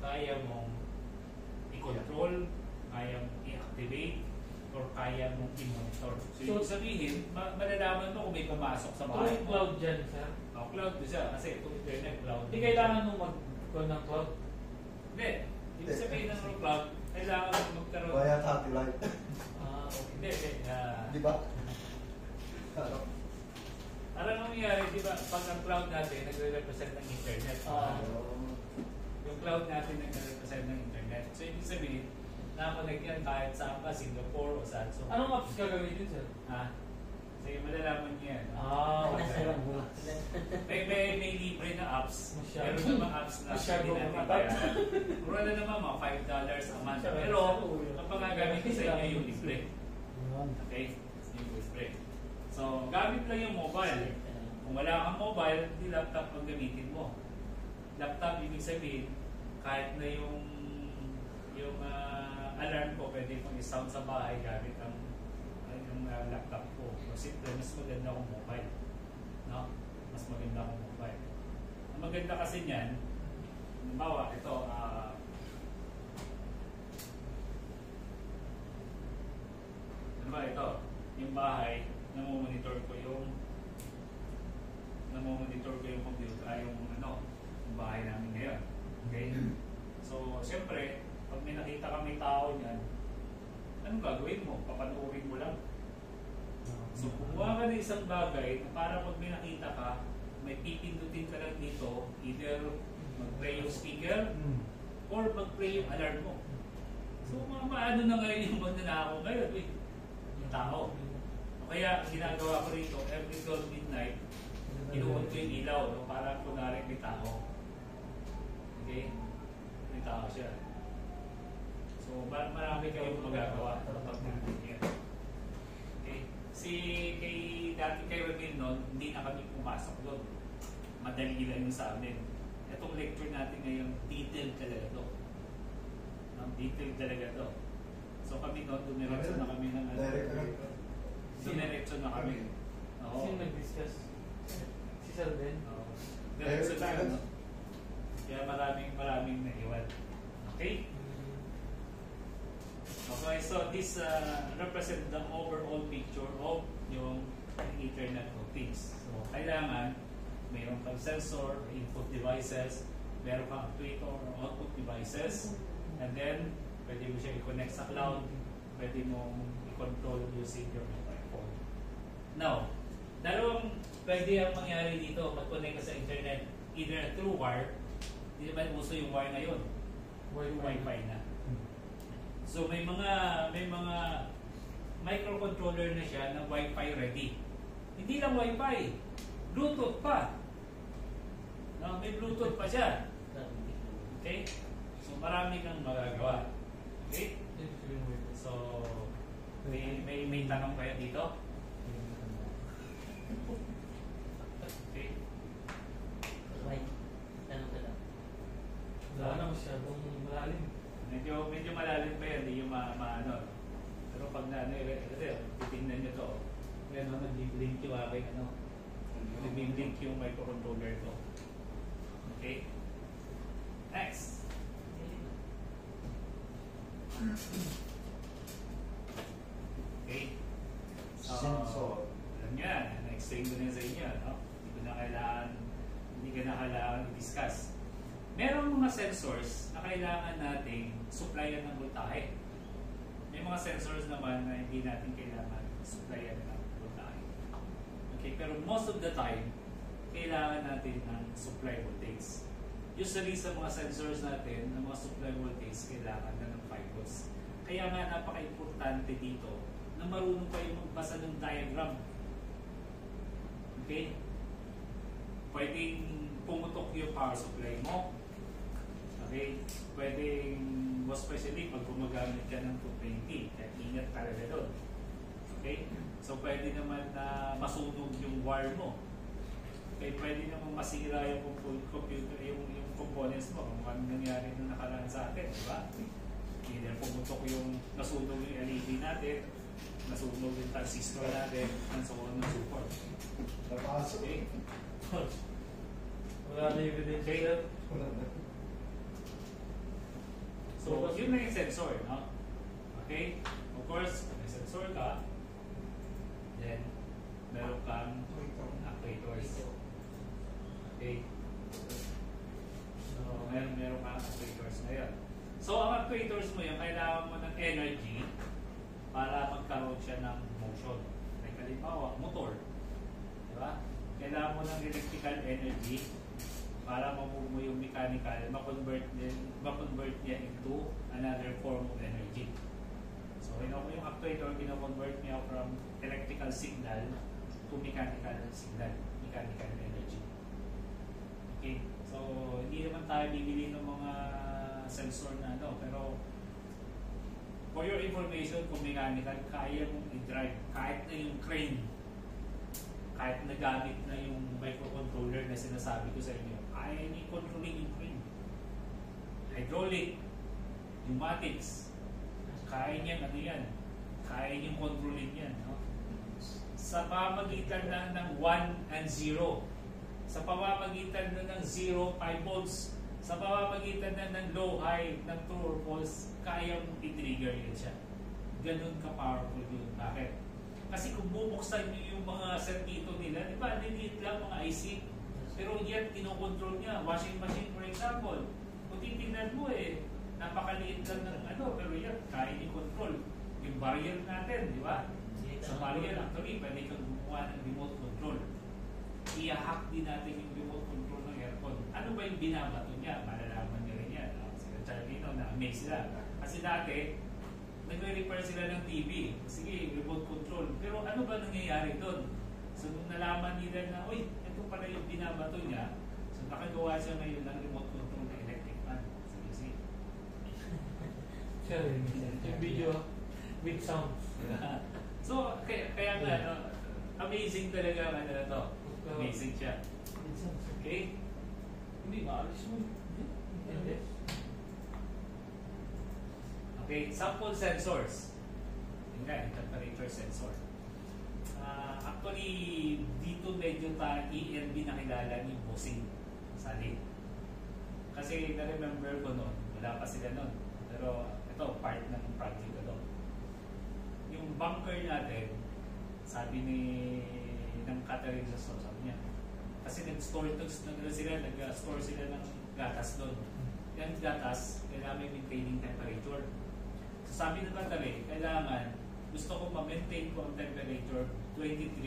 kaya mong i-control, kaya mong i-activate, or kaya mong i-monitor. So, ibig sabihin, malalaman mo kung may pumasok sa bahay mo. Cloud dyan, sir. Cloud din siya, kasi itong internet, cloud. Hindi kailangan mo mag-call ng cloud. Hindi. Ibig sabihin ng cloud, kailangan mo magkaroon. Via satellite. Okay. Hindi. Di ba? Parang nangyayari, di ba, pag ang cloud natin, nagre-represent ng internet. Yung cloud natin nagre-represent ng internet. So, ibig sabihin, nakakonect yan kahit saan ka, Singapore o saan. So, Anong apps gagawin din, sir? Sa Kaya malalaman niya yan. Okay. May libre na apps. Masyado. Meron namang apps na Masyado hindi natin matat. bayaran. Mura na naman mga $5 a month. Masyado. Pero, ang pagagamit sa inyo yung libre. Okay? Yung libre. So, gamit lang yung mobile. Kung wala kang mobile, hindi laptop ang gamitin mo. Laptop, ibig sabihin, kahit na yung alarm ko, pwede kong i-sound sa bahay gamit ang laptop ko. Kasi mas maganda akong mobile. No? Mas maganda akong mobile. Ang maganda kasi niyan, halimbawa, ito, ito, yung bahay, namomonitor ko yung computer, yung bahay namin ngayon. Okay? So, siyempre, pag may nakita kami tao niyan, anong gagawin mo? Papanoorin mo lang. So, kumuha ka ng isang bagay na para pag may nakita ka, may pipindutin ka lang dito, either mag-play yung speaker or mag-play yung alarm mo. So, maano na ngayon yung magnanakaw ngayon, yung tao. O kaya, ginagawa ko rito, every 12 midnight, inuon ko yung ilaw, no? Para kunwari may tao. Okay? May tao siya. So, marami kayong magagawa kapag nangyayari. Okay? Dati kay Ramil noon, hindi na kami pumasok doon. Madali lang yung sa amin. Itong lecture natin ngayon, detailed talaga to. Detailed talaga to. So kami noon, dumiretso na kami ng dumiretso na kami. Oo. Sino nag-discuss? Si Sir Ben? Oo. Diretso na kami. Kaya maraming naiwan. Okay? Okay, so this represents the overall picture of yung Internet of Things. So, kailangan mayroon kang sensor, input devices, meron kang actuator or output devices, and then pwede mo siya i-connect sa cloud, pwede mo i-control using your mobile phone. Now, dalawang pwede ang mangyari dito, mag-connect ka sa internet either through wire, hindi naman uso yung wire ngayon, Wi-Fi na. So may mga microcontroller na siya na Wi-Fi ready. Hindi lang Wi-Fi, Bluetooth pa. No, may Bluetooth pa siya. Okay? So marami kang magagawa. Okay? So may tanong kayo dito? Okay. Wala na masyadong malalim. Medyo malalim pa yan, hindi yung maano. Pero pag titignan nyo to, nag-blink yung aking nag-blink yung microcontroller to. Okay? Next. Okay. Sensor. Alam yan, na-explain ko na sa inyo, no? Hindi ka na kailangan i-discuss. Merong mga sensors na kailangan nating supplyan ng voltahe. May mga sensors naman na hindi natin kailangan supplyan ng voltahe. Okay, pero most of the time, kailangan natin ng supply voltage. Usually sa mga sensors natin, ng mga supply voltage, kailangan na ng 5 volts. Kaya nga napaka-importante dito na marunong kayo magbasa ng diagram. Okay? Pwedeng pumutok yung power supply mo. Okay? Pwedeng, most especially pag gumagamit ka ng 220, kaya ingat talaga doon. Okay? So pwede naman na masunog yung wire mo. Okay? Pwede naman masira yung computer, yung components mo. Kung ano nangyari nung nakaraan sa atin, di ba? Either pumutok yung, nasunog yung LED natin, nasunog yung transistor natin, and so on and so forth. Napasok. Okay? Wala na evidence siya. So, yun na yung sensor, no? Okay? Of course, kung may sensor ka, then, meron kang actuators. Okay? So, meron kang actuators ngayon. So, ang actuators mo yun, kailangan mo ng energy para magkaroon siya ng motion. Like, halimbawa, motor. Diba? Kailangan mo ng electrical energy para ma-move mo yung mechanical, ma-convert niya into another form of energy. So, yung actuator, kino-convert niya from electrical signal to mechanical signal, mechanical energy. Okay, so hindi naman tayo bibili ng mga sensor na ano, pero for your information, kung mechanical, kaya mong i-drive kahit na yung crane, kahit nagamit na yung microcontroller na sinasabi ko sa inyo, kaya niyo controlling yung crane. Hydraulic, pneumatics, kaya niyan, ano yan, kaya niyong controlling yan. No? Sa pamamagitan lang ng 1 and 0, sa pamamagitan na ng 0, 5 volts, sa pamamagitan na ng low-high, ng true or false, kayang i-trigger yun siya. Ganun ka-powerful yun. Bakit? Kasi kung bubuksan nyo yung mga circuito nila, di ba, niliit lang mga IC, pero yan, kinokontrol niya. Washing machine, for example, kung titignan mo napakaliit lang ng ano, pero yan, kaya i-control. Yung barrier natin, di ba? Sa barrier, actually, pwede kang gumawa ng remote control. I-hack din natin yung remote control ng aircon. Ano ba yung binabato niya? Malalaman niya rin yan. Sila Charlino, na-amaze sila. Kasi dati, nagre-repair sila ng TV. Sige, remote control. Pero ano ba nangyayari doon? So, nung nalaman nila na, uy, ito pala yung binabato niya, so nakagawa siya ngayon ng remote control na electric fan. Sige. Yung video with sounds. So, kaya nga, no, amazing talaga ano na to. Amazing siya. Okay? Hindi, maalis mo. Hindi. Okay, sample sensors. Yun nga, yung temperature sensor. Actually, dito medyo ELB nakilala ni Bossing Salit. Kasi na-remember ko noon, wala pa sila noon. Pero ito, part ng project ko doon. Yung bunker natin, sabi ng catering sa store, sabi niya, kasi nag-store sila ng gatas doon. Yung gatas, kailangan maintaining temperature. So sabi ng catering, kailangan, gusto ko ma-maintain ko ang temperature 22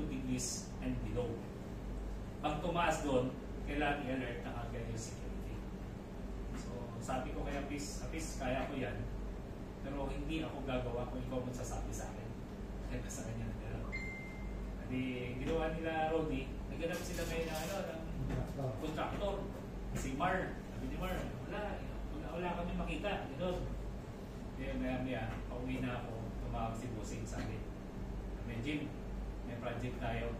degrees and below. Pag tumaas doon, kailangan i-alert na kagad yung security. So sabi ko kaya, please, kaya ko yan. Pero hindi ako gagawa kung ikaw magsasabi sa akin. Kaya sa kanya na gano'n. Hindi, ginawa nila Rodney, naghanap sila ngayon ng contractor. Si Mar, sabi ni Mar, wala kami makita. Gano'n. Kaya maya, pauwi na ako, tumawag si Bossing, sabi, Jim, may project tayo.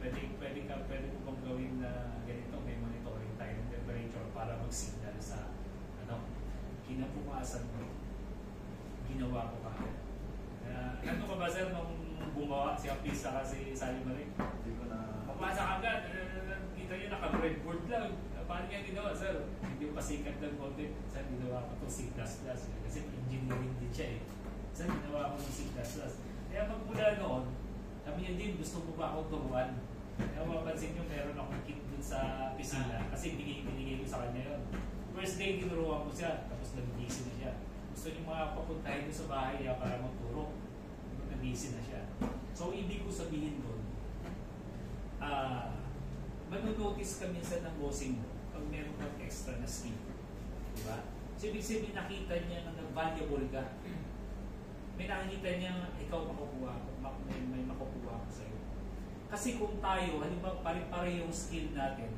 Pwede ko bang gawin na ganito, may monitoring tayo ng temperature para mag-signal sa kinabukasan mo. Ginawa ko kagad. Ano ka ba sir nung bumawa si Apisa kasi Sally Marie? Hindi ko na... Pagpasa agad, kita nyo naka-breadboard lang. Paano niya ginawa sir? Hindi pa sikat ng content. Sir, ginawa ko itong C++. Kasi engineering din siya eh. Sir, ginawa ko ng C++. Kaya magmula noon, sabi niya din, gusto mo ba akong turuan? Kaya mapansin nyo, meron akong kit dun sa piscina. Kasi binigay ko sa kanya yun. First day, tinuruan ko siya. Tapos nag-busy na siya. Gusto niyo mga papuntahin ko sa bahay para magturo. Nag-busy na siya. So, ibig ko sabihin doon, manonotice ka minsan ng bossing mo pag meron kang extra na skill. Diba? So, ibig sabihin, nakita niya na valuable ka. May nakikita niya, ikaw makukuha ko, may makukuha ko sa'yo. Kasi kung tayo, halimbawa pare-pare yung skill natin,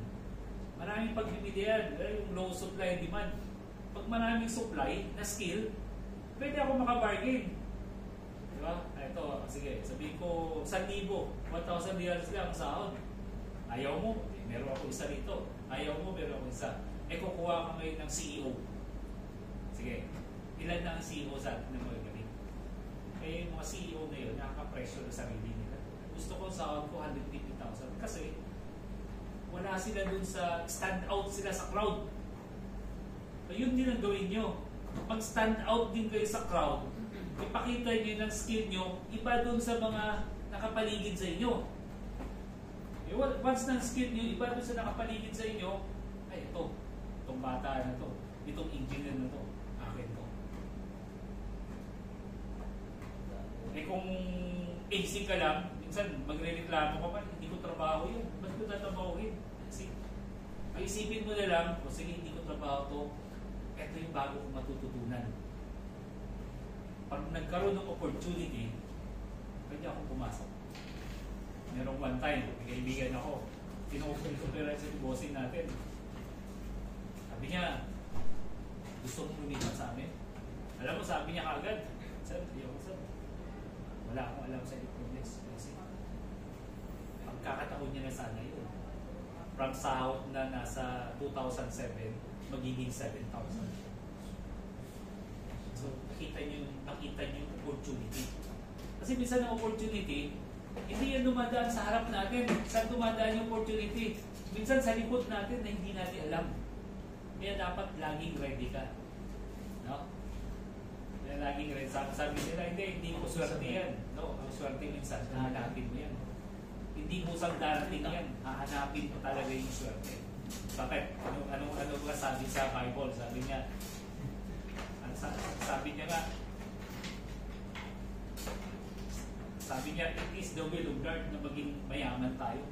maraming pagbibilihan, yung low supply and demand. Pag maraming supply na skill, pwede ako makabargain. Diba? Ito, sige, sabihin ko 1,000, 1,000 reals lang ang sahod. Ayaw mo, meron ako isa rito. Ayaw mo, meron ako isa. Kukuha ka ngayon ng CEO. Sige, ilan na ang CEO sa atin na mga galing? Yung mga CEO ngayon, nakaka-pressure na sarili nila. Gusto ko sahod ko 150,000 kasi wala sila dun sa stand out sila sa crowd. So, yun din ang gawin nyo. Pag stand out din kayo sa crowd, ipakita nyo ng skill nyo, iba dun sa mga nakapaligid sa inyo. Once ng skill nyo, iba dun sa nakapaligid sa inyo, ay itong bata na to, itong engineer na to, akin to. Kung AC ka lang, minsan magre-reklamo ka pa, hindi ko trabaho yun. Ba't ko tatrabahuin? Kasi, ang isipin mo na lang, o sige, hindi ko trabaho to, ito yung bago kong matututunan. Pag nagkaroon ng opportunity, pwede akong pumasok. Merong one time, may kaibigan ako, tinukumpira sa bossing natin. Sabi niya, gusto mong lumipat sa amin? Alam mo, sabi niya kagad, sir, wala akong alam sa electronics. Kasi pagkakataon niya na sana yun. From sahod na nasa 2007, magiging 7,000. So, nakita niyo yung opportunity. Kasi minsan ang opportunity, hindi yan dumadaan sa harap natin. Saan dumadaan yung opportunity? Minsan sa likod natin na hindi natin alam. Kaya dapat laging ready ka. No? Kaya laging ready. Sabi nila, hindi ko swerte yan. No, ang swerte minsan, hahanapin mo yan. Hindi mo sang darating yan. Hahanapin mo talaga yung swerte. Bakit? Ano ba sabi sa Bible? Sabi niya, it is the will of God na maging mayaman tayo.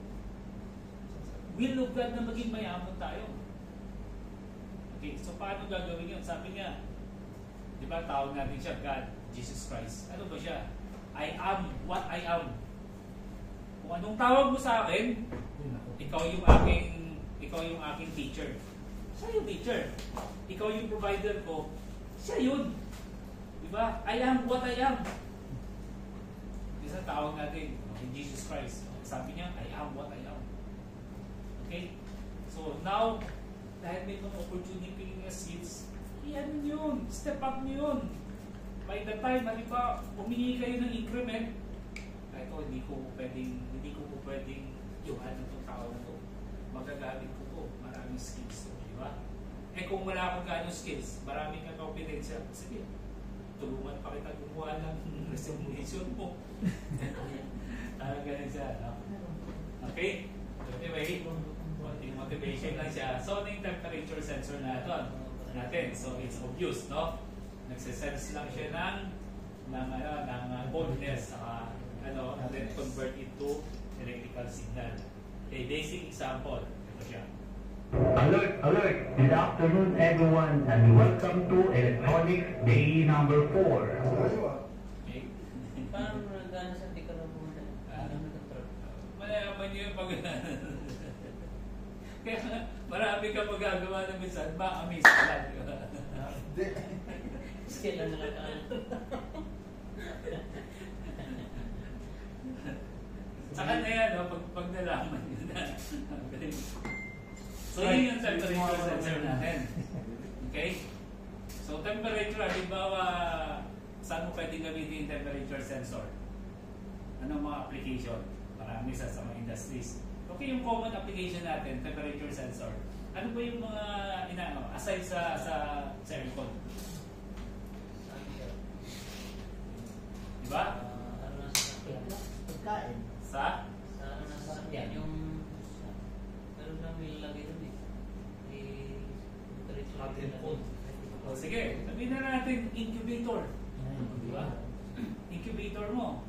Will of God na maging mayaman tayo. Okay, so paano gagawin yun? Sabi niya, di ba tawag natin siya God, Jesus Christ. Ano ba siya? I am what I am. Kung anong tawag mo sa akin, ikaw yung aking teacher. Siya yung teacher. Ikaw yung provider ko. Siya yun. Diba? I am what I am. Isa tawag natin, Jesus Christ. Sabi niya, I am what I am. Okay? So now, dahil may mga opportunity nga seeds, iyan yun. Step up nyo yun. By the time, halimbawa, humingi kayo ng increment, ito, hindi ko po pwedeng yuhan itong tao na ito. Magagamit ko po. Maraming skills. Diba? Eh kung wala akong gano'ng skills, maraming kang kompetensya. Sige, tulungan pa kita gumawa ng resignation mo. Ganun siya. No? Okay? Anyway, konting motivation lang siya. So, ano yung temperature sensor natin? So, it's obvious, no? Nagsisense lang siya ng boldness, and then convert it to electrical signal. Okay, basic example. Ito siya. Alert, alert! Good afternoon, everyone, and welcome to Electronics Day number 4. Okay? Parang nagana sa di ka na muna. Mayaman yun pag... Kaya marami ka magagawa na minsan, ma-amaze ka lang. Hindi. Skill lang nakakaan. Saka na yan, pag nalaman yun na. So, yun yung temperature sensor natin. Okay? So, temperature, halimbawa, saan mo pwedeng gamitin yung temperature sensor? Anong mga application? Marami sa mga industries. Okay, yung common application natin, temperature sensor. Ano ba yung mga, aside sa aircon? Diba? Ano na sa pagkain? Sa? Ano na sa sakyan? Yung... Pero lang may lagay doon eh. O sige, sabihin na natin incubator. Diba? Incubator mo.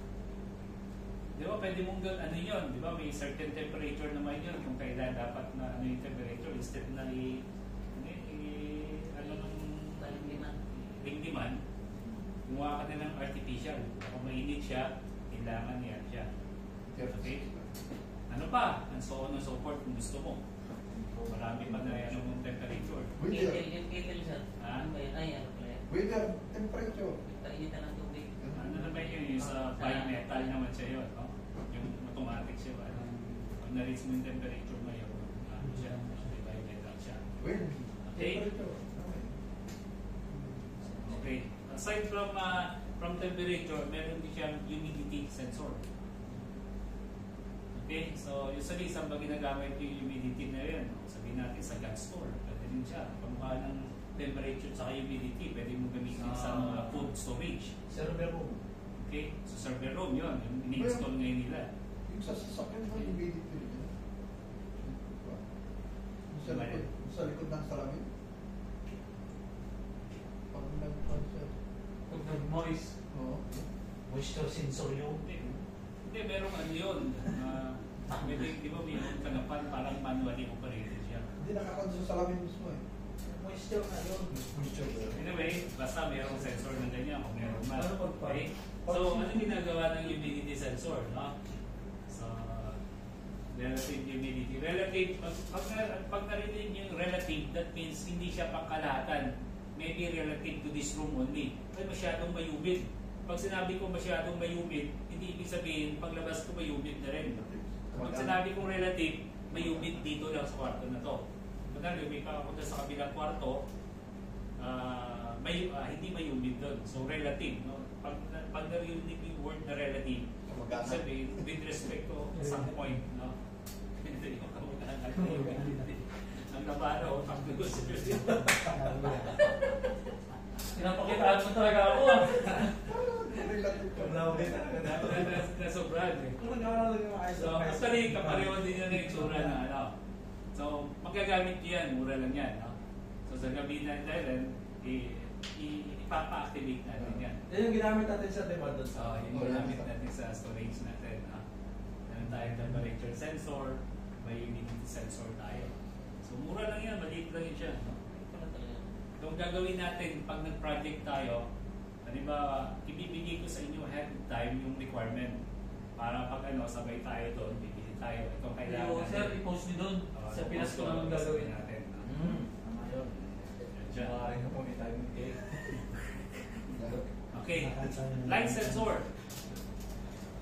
Diba, pwede mong ano yun, diba, may certain temperature naman yun kung kailan dapat na ano yung temperature instead na ringdiman, gumawa ka na ng artificial. Kung mainit siya, kailangan yan siya. Okay? Ano pa? And so on and so forth kung gusto mo. Marami pa na yan yung temperature. Yung kettle siya. Ano ba yun? Ay, ano pala yan? Weather, temperature. Kainitan ng tubig. Ano naman yun? Yung sa bimetal naman siya yun. No? Yung automatic siya. Pag na-reach mo yung temperature ngayon, ano siya? Bimetal siya. Wind, Okay? temperature. Okay. Aside from temperature, meron din siyang humidity sensor. Okay? So, usually, saan ba ginagamit yung humidity na yun? Sabihin natin sa gas store. Pwede rin siya. Pagmukha ng temperature sa humidity, pwede mo gamitin sa mga food storage. Server room. Okay? So, server room yun. Yung ini-install ngayon nila. Yung sa sasakyan mo, yung humidity rin. Sa likod ng salamin. Pag nag-concert. Pag nag-moist, moisture sensor yun. Hindi, merong ano yun. Di ba may kanapan parang manually operated siya. Hindi nakakanta sa salamin mismo eh. Moisture na yun. Moisture. Anyway, basta mayroong sensor na ganyan kung meron man. Okay? So, ano ginagawa ng humidity sensor? No? So, Relative humidity. Relative, pag narinig yung relative, that means hindi siya pangkalahatan. Maybe relative to this room only. Ay, masyadong mayumid. Pag sinabi ko masyadong mayumid, hindi ibig sabihin, paglabas ko mayumid na rin. Pag sinabi kong relative, mayumid dito lang sa kwarto na to. Maganda, may pakapunta sa kabilang kwarto, hindi mayumid doon. So, relative. No? Pag narinig yung word na relative, ibig sabihin, with respect to some point, no? Hindi yung kamag-anak. Ang nabaro, ang negosyo. Pinapakitaan mo talaga ako. Nasobrad eh. So, actually, kapareho din yan yung itsura na ano. So, magagamit yan, mura lang yan. No? So, sa gabi na natin, ipapa-activate natin yan. Yan yung ginamit natin sa demand doon. So, yung ginamit natin sa storage natin. Meron tayong temperature sensor, may humidity sensor tayo. So, mura lang yan, maliit lang yun siya. No? So, ang gagawin natin pag nag-project tayo, halimbawa, ibibigay ko sa inyo ahead of time yung requirement. Para pag sabay tayo doon, bibili tayo. Itong kailangan Yung sir, i-post nyo doon. Sa Pinas ko lang gagawin natin. Tama yun. Diyan. Maaari na po may time cake. Okay. Light sensor.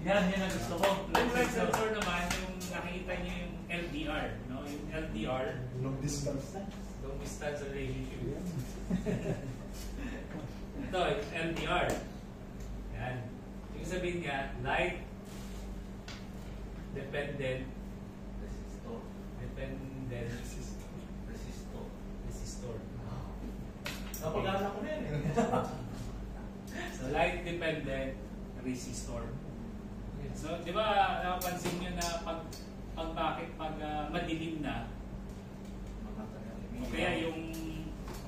Yan ang gusto ko. Yung light sensor naman, yung nakikita niyo yung LDR. No? Yung LDR, Long distance. long distance relationship. Ito, yung LDR. Yan. Yung sabihin niya, light dependent resistor. Napag-anak ko na yan eh. So, light dependent resistor. So, di ba, napansin nyo na pag madilim na, o kaya yung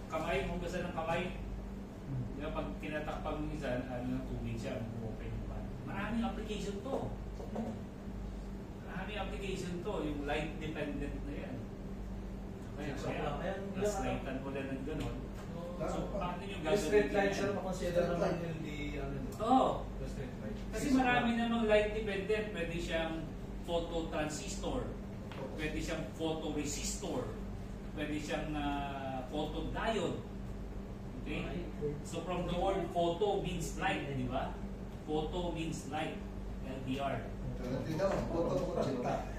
kamay, hugasan ng kamay, di ba, pag tinatakpan mo isa, ng tubig siya, open yung pan. Maraming application to. Maraming application to, yung light dependent na yan. Kaya, mas lightan mo lang ng gano'n. So, paano yung Yung straight gagawin? line sir, makonsider naman yung di ano. Oo. Yung straight line. Kasi marami namang light dependent. Pwede siyang phototransistor. Pwede siyang photoresistor. Pwede siyang photodiode. Okay? So from the word photo means light, di ba? Photo means light. LDR. Tingnan mo, photo ko kita.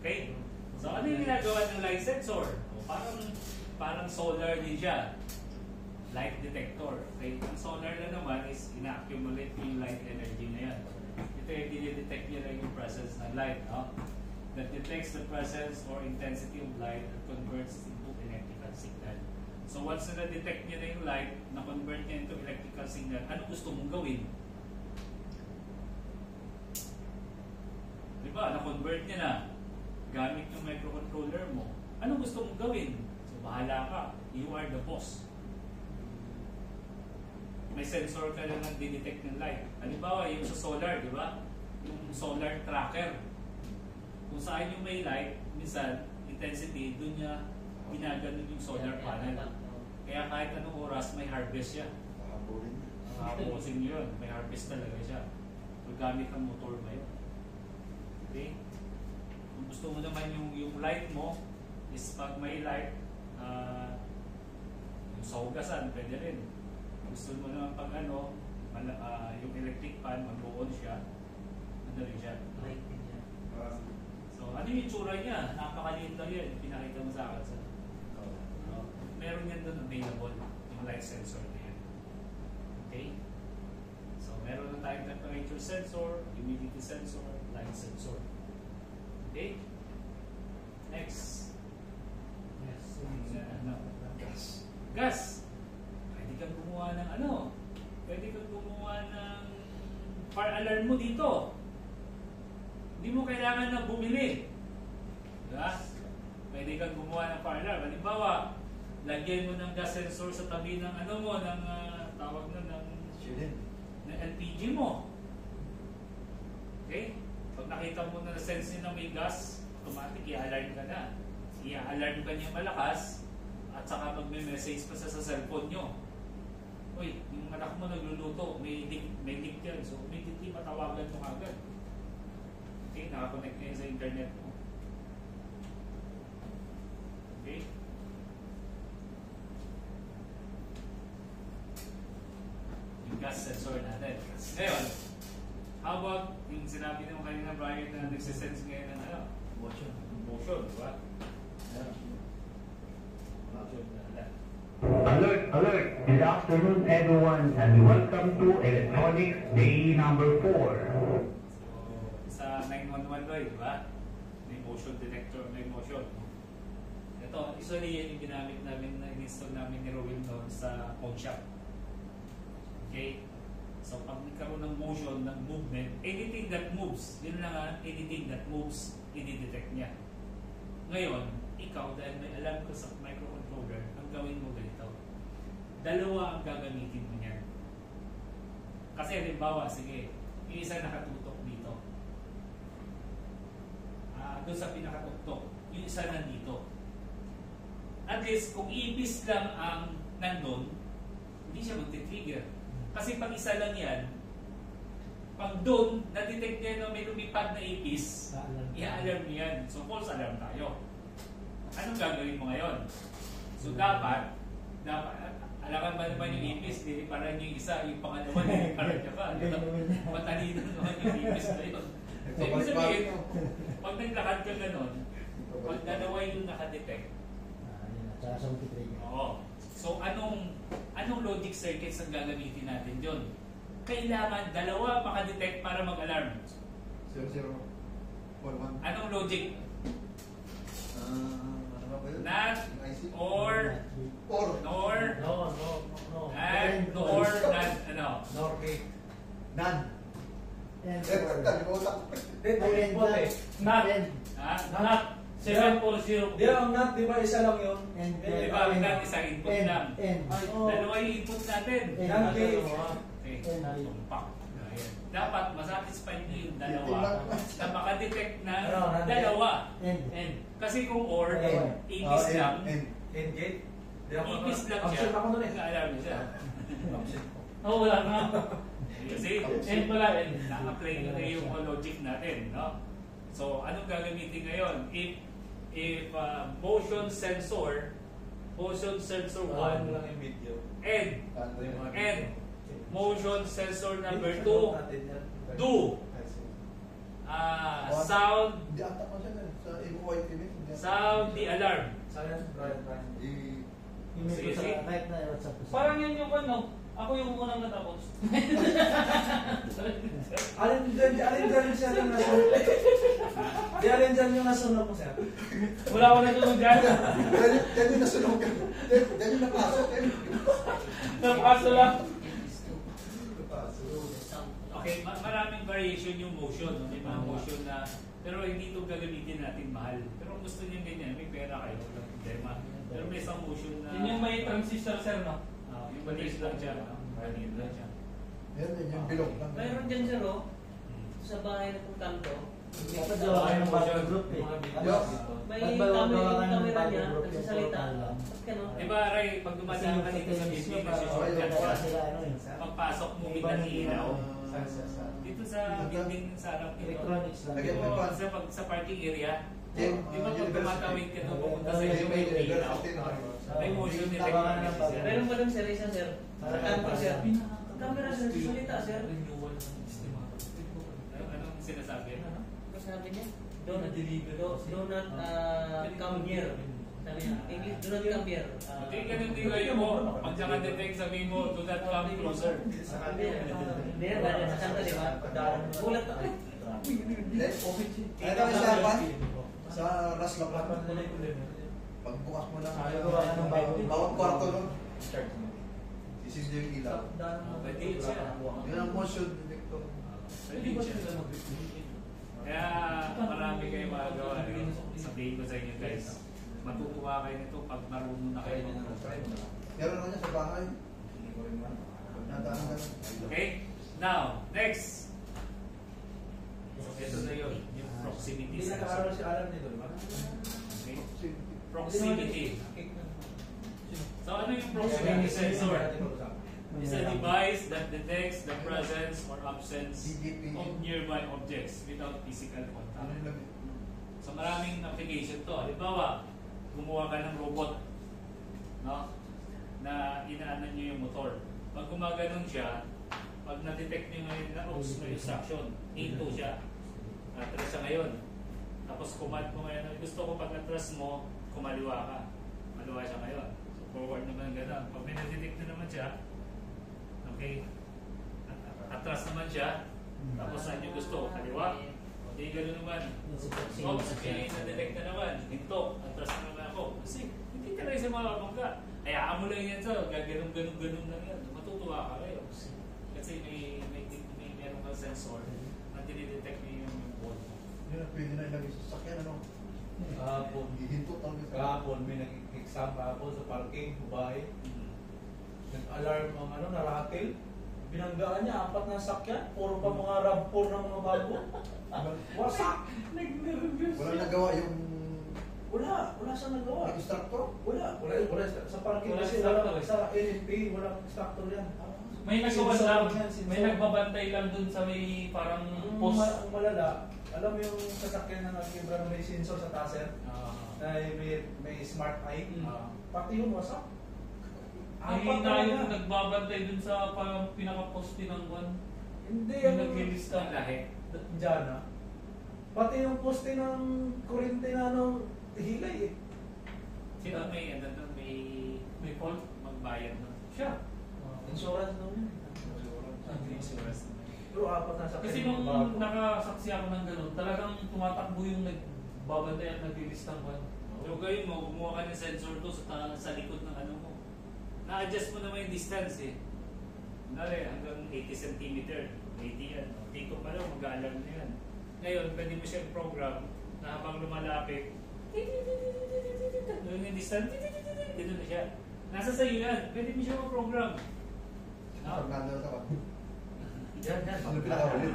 Okay? So ano yung ginagawa ng light sensor? Parang solar din siya. Light detector. Okay? Ang solar na naman is ina-accumulate yung light energy na yan. Ito yung dinidetect niya lang yung presence ng light. No? That detects the presence or intensity of light and converts into electrical signal. So once na-detect niya na yung light, na-convert niya into electrical signal, ano gusto mong gawin? Diba? Na-convert niya na. Gamit yung microcontroller mo. Ano gusto mong gawin? So bahala ka. You are the boss. May sensor ka lang ng dinetect ng light. Halimbawa, yung sa solar, di ba? Yung solar tracker. Kung saan yung may light, minsan, intensity, doon niya ginaganon yung solar panel. Kaya kahit anong oras, may harvest siya. Hapusin nyo yun. May harvest talaga siya. So, gamit ang motor ba yun? Okay? Kung gusto mo naman yung light mo, is pag may light, yung sa hugasan, pwede rin. Gusto mo naman pag yung electric pan, mag-on siya, ano rin siya. So, ano yung itsura niya? Napakaliit lang yan. Pinakita mo sa akin. Meron yan doon available, yung light sensor na yan. Okay? So, meron na tayong temperature sensor, humidity sensor, light sensor. Okay? Next. Gas. Gas. Pwede kang gumawa ng Pwede kang gumawa ng fire alarm mo dito. Hindi mo kailangan na bumili. Diba? Pwede kang gumawa ng fire alarm. Halimbawa, lagyan mo ng gas sensor sa tabi ng tawag na ng LPG mo. Okay? Pag nakita mo na sense na may gas, automatic i-alarm ka na. I-alarm ka niya malakas at saka magme-message pa sa cellphone nyo. uy, yung anak mo nagluluto, may leak yan. So, immediately matawagan mo agad. Okay, nakakonect na yun sa internet mo. Okay? Yung gas sensor natin. Ngayon, how about yung sinabi mo kanina, Brian, na nagsisense ngayon ng ano? Motion. Motion, di ba? Alert, alert. Good afternoon, everyone, and welcome to Electronics Day number 4. So, sa 911 ba, di ba? May motion detector, may motion. Ito, usually yan yung ginamit namin, in-install namin ni Rowin noon sa phone shop. Okay? So, pag nagkaroon ng motion, ng movement, anything that moves, yun lang nga, anything that moves, i-detect niya. Ngayon, ikaw, dahil may alam ko sa microcontroller, ang gawin mo ganito. Dalawa ang gagamitin mo niyan. Kasi halimbawa, sige, yung isa nakatutok dito. Doon sa pinakatuktok, yung isa nandito. At least, kung ipis lang ang nandun, hindi siya magti-trigger. Kasi pag isa lang yan, pag doon, na-detect niya na may lumipad na ipis, i-alarm niya yan. So, false alarm tayo. Anong gagawin mo ngayon? So, dapat, alangan ba naman yung ipis, niliparan yung isa, yung pangalawa, niliparan niya pa. Matalino naman yung ipis na yun. So, ibig sabihin, pag naglakad ka ganon, pag dalawa yung nakadetect, oo. So, anong logic circuits ang gagamitin natin yun? Kailangan dalawa makadetect para mag-alarm. 0011. Anong logic? Ano ba yun? Not, or, nor, No. and, nor, not, ano? Norgate. None. Not. Ha? Not. 740. Di ang not, di ba isa lang yun? Di ba, ang natin sa input lang. Dalawa yung input natin. Norgate. Okay. Tumpak. Ayan. Dapat masatisfied nyo yung dalawa na makadetect na dalawa. Kasi kung or, ipis lang, Engate. ipis lang siya, Absent ako nun eh. nag-alarm siya. Absent ko. Oh, wala nga. Kasi, N pala, N. na-apply nyo na yung logic natin, no? So, anong gagamitin ngayon? If motion sensor 1 Ano lang yung video. and motion sensor number 2 do sound Hindi ata ko siya sa MOI TV. sound the alarm. Sayang, Brian. Parang yan yung ano, ako yung unang natapos. Alin dyan siya na nasunod? Di alin dyan yung nasunod mo siya? Wala ko nasunod dyan. Yan yung nasunog ka. Yan yung napasok. Napaso lang. Okay, maraming variation yung motion. No? May mga motion na, pero hindi ito gagamitin natin mahal. Pero kung gusto niyo ganyan, may pera kayo, walang problema. Pero may isang motion na... Yun yung may transistor, sir, no? yung maliit lang siya. Maliit lang siya. Yan yung bilog lang. Mayroon dyan sir, oh. Sa bahay na kung kanto. Dapat gawa kayo ng battle group eh. May Ba't ba gawa kayo ng camera battle niya, group yung nagsasalita. portal lang? Ba't ka no? Diba, Ray, pag dumadaan ka dito sa mismo building, para nagsushortcut wala ka. sila ano yun. Pagpasok mo, Iba may ng ilaw. Sa. Dito sa building sa harap nito. Electronics lang. Lagyan mo pa. Sa parking area. Yung, Di ba pag university. tumatawid ka doon, pupunta sa Yung iyo, may ilaw. University. May motion detector Tabangan na ng siya. Meron ba dun sir, isa sir? Sa kanto sir. Ang camera sir, nagsasalita sir. Anong sinasabi? Ano sabi niya? Do not come here. Sabi niya, English, do not come here. Okay, ganun din kayo mo. Pag detect sabihin mo, do not come closer. Hindi, dahil sa kanto, di ba? Gulat ako. Ito yung usapan sa Ras Lapan. Pagbukas mo lang, Gawa ka ng bawat kwarto nun, sisindi yung ilaw. Pwede siya. Yun ang motion detector. Pwede siya. Kaya marami kayo magagawa. Sabihin ko sa inyo guys, matutuwa kayo nito pag marunong na kayo. Meron na niya sa bahay. Nadaan ka na. Okay? Now, next. Ito na yun, yung proximity Hindi sensor. nakakaroon si Alan nito, di ba? Okay? Proximity. So ano yung proximity sensor? is a device that detects the presence or absence DGP. of nearby objects without physical Ano contact. yung labi? So maraming application to. Halimbawa, gumawa ka ng robot, no? Na inaanan nyo yung motor. Pag gumaganon siya, pag na-detect nyo ngayon na oops, may instruction, hinto siya. Atras siya ngayon. Tapos command mo ngayon, gusto ko pag atras mo, kumaliwa ka. Maliwa siya ngayon. So forward naman gano'n. Pag may na-detect na naman siya, okay, atras naman siya, tapos saan nyo gusto, kaliwa. Hindi gano'n naman. Oops, may na-detect na naman, hinto, atras na naman ako. Kasi hindi ka rin siya makapangga. Hayaan mo lang yan sa, gaganong-ganong lang yan. Matutuwa ka kayo. Kasi may meron kang sensor na dinidetect niyo yung ball mo. Yun ang pwede na ilagay sa sasakyan, ano? Kahapon. Hihinto talaga. Kahapon, may nag-exam ako sa parking, babae. Nag-alarm ang naratil. Binanggaan niya, 4 na sakyan. Puro pa mga RAV4 na mga bago. Wasak! Walang nagawa yung Wala siyang nagawa. instructor? Wala. Sa parking Wala kasi instructor wala, eh. sa NNP, walang instructor yan. May nagawa lang, may nagbabantay lang dun sa may parang Ang post. ang malala, alam mo yung sasakyan na nag-ibra na may sensor sa taser, na may smart eye, pati yung wasak. Ay, Apat na yung talaga. nagbabantay dun sa parang pinaka-poste ng one. Hindi, Yung yung naglilista. Ang lahi. dyan ah. Pati yung poste ng kurente na hilay eh. Sino may ano doon, may fault. magbayad doon? Siya. Insurance daw yun. May insurance naman. Pero 4 na sakyan. Kasi nung nakasaksi ako ng ganun, talagang tumatakbo yung nagbabantay at naglilista ng one. So gawin mo, gumawa ka ng sensor to sa likod ng ano mo. Na-adjust mo naman yung distance eh. Kunwari, hanggang 80 cm, 80 yan. Dito pa lang, mag-aalarm na yan. Ngayon, pwede mo siyang program na habang lumalapit, yung distance, gano'n na siya. Nasa sa'yo yan, pwede mo siya mag-program. Fernando na ba? Yan. Ano pinakahuli?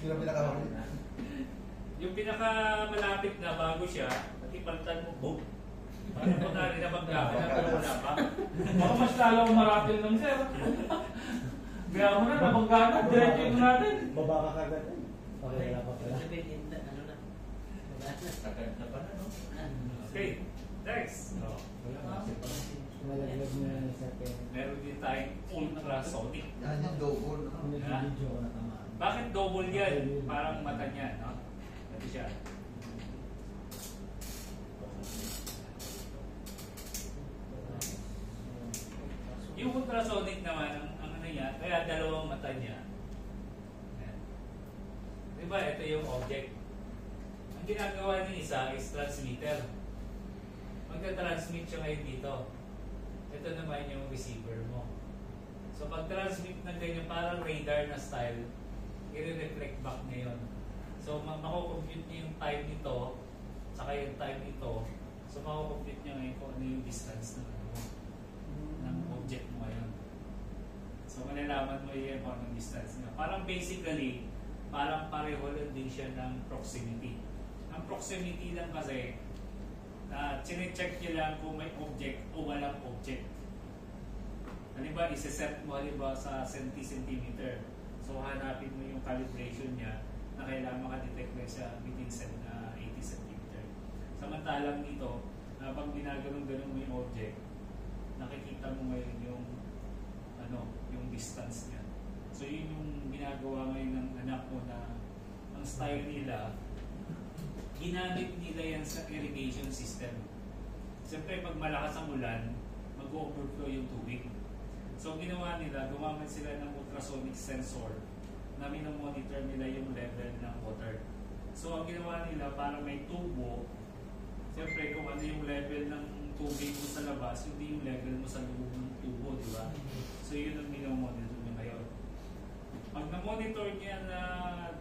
Yun ang pinakahuli. Yung pinakamalapit na bago siya, pati palitan mo, boom. Parang kung nari na magkakaroon na wala pa. Baka mas lalo umaratil ng sir. Kaya mo na, nabanggana, diretso yung natin. Baba ka kagad. Okay, wala pa pala. Ano na? Agad na pa na, no? Okay, next. No. Malaglag mo na sa akin. Meron din tayong ultrasonic. Yan yung double. no? Kung nag-video ko na tamaan. Bakit double yan? Parang mata niya, no? Ito siya. Yung ultrasonic naman, ang ano niya, kaya dalawang mata niya. Ayan. Diba, ito yung object. Ang ginagawa niya isa is transmitter. Magka-transmit siya ngayon dito. Ito naman yung receiver mo. So pag transmit ng ganyan, parang radar na style, i-reflect back niya yun. So mako-compute niya yung time nito, saka yung time nito. So mako-compute niya ngayon kung ano yung distance ng ng object mo ngayon. So malalaman mo yun kung anong distance niya. Parang basically, parang pareho lang din siya ng proximity. Ang proximity lang kasi, na chine-check niya lang kung may object o walang object. Halimbawa, isa-set mo sa centimeter. So hanapin mo yung calibration niya na kailangan makadetect na siya within 80 centimeter. Samantalang dito, na pag ginaganon-ganon mo yung object, nakikita mo ngayon yung yung distance niya. So yun yung ginagawa ngayon ng anak mo na ang style nila, ginamit nila yan sa irrigation system. Siyempre pag malakas ang ulan, mag-overflow yung tubig. So ginawa nila, gumamit sila ng ultrasonic sensor na minomonitor nila yung level ng water. So ang ginawa nila, parang may tubo. Siyempre kung ano yung level ng tubig mo sa labas, hindi yung level mo sa loob ng tubo, di ba? So yun ang minomonitor nyo ngayon. Pag na-monitor niya na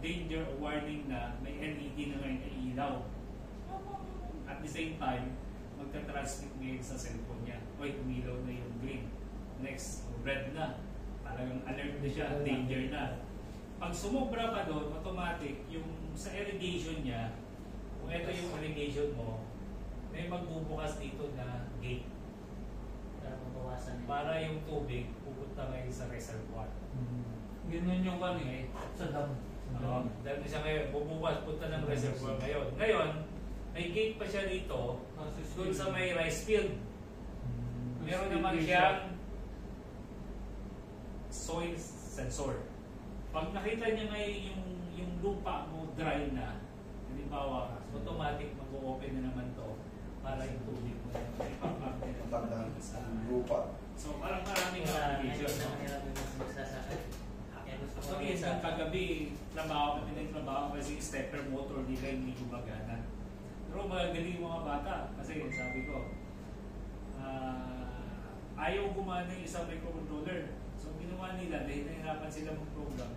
danger o warning na, may LED na ngayon na ilaw. At the same time, magka-transmit ngayon sa cellphone niya. Oy, umilaw na yung green. Next, red na. Talagang alert na siya, danger na. Pag sumobra pa doon, automatic, yung sa irrigation niya, kung ito yung irrigation mo, may magbubukas dito na gate. Para mabawasan yun. Para yung tubig pupunta ngayon sa reservoir. Ganyan yung kami sa dam. Dahil siya ngayon, bubukas punta ng reservoir ngayon. Ngayon, may gate pa siya dito, doon sa may rice field. Meron naman siyang soil sensor. Pag nakita niya ngayon yung lupa mo dry na, halimbawa, automatic mag-open na naman to para yung tubig mo ipapag Tandaan sa lupa. So parang maraming application. So minsan kagabi, trabaho kami ng trabaho kasi stepper motor nila hindi gumagana. Pero magagaling yung mga bata kasi sabi ko, ayaw gumana yung isang microcontroller. So ginawa nila dahil nahirapan sila mag-program,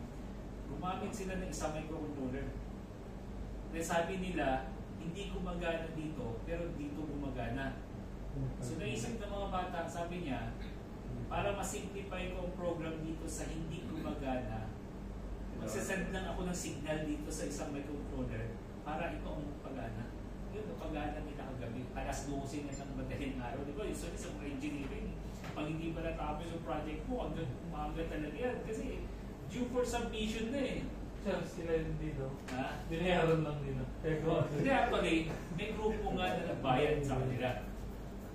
gumamit sila ng isang microcontroller. Dahil sabi nila, hindi gumagana dito, pero dito gumagana. So naisip ng mga bata, sabi niya, para masimplify ko ang program dito sa hindi gumagana, magsasend lang ako ng signal dito sa isang microcontroller para ito ang magpagana. Yun, napagana nila kagabi. Alas 12 na ng madaling araw. Di ba? Isa sa mga engineering. Pag hindi pa natapos yung project mo, hanggang umaga talaga yan. Kasi due for submission na eh. Sir, sila yun dito. Ha? Binayaran lang nila. Hindi, actually, may grupo nga na nagbayad sa kanila.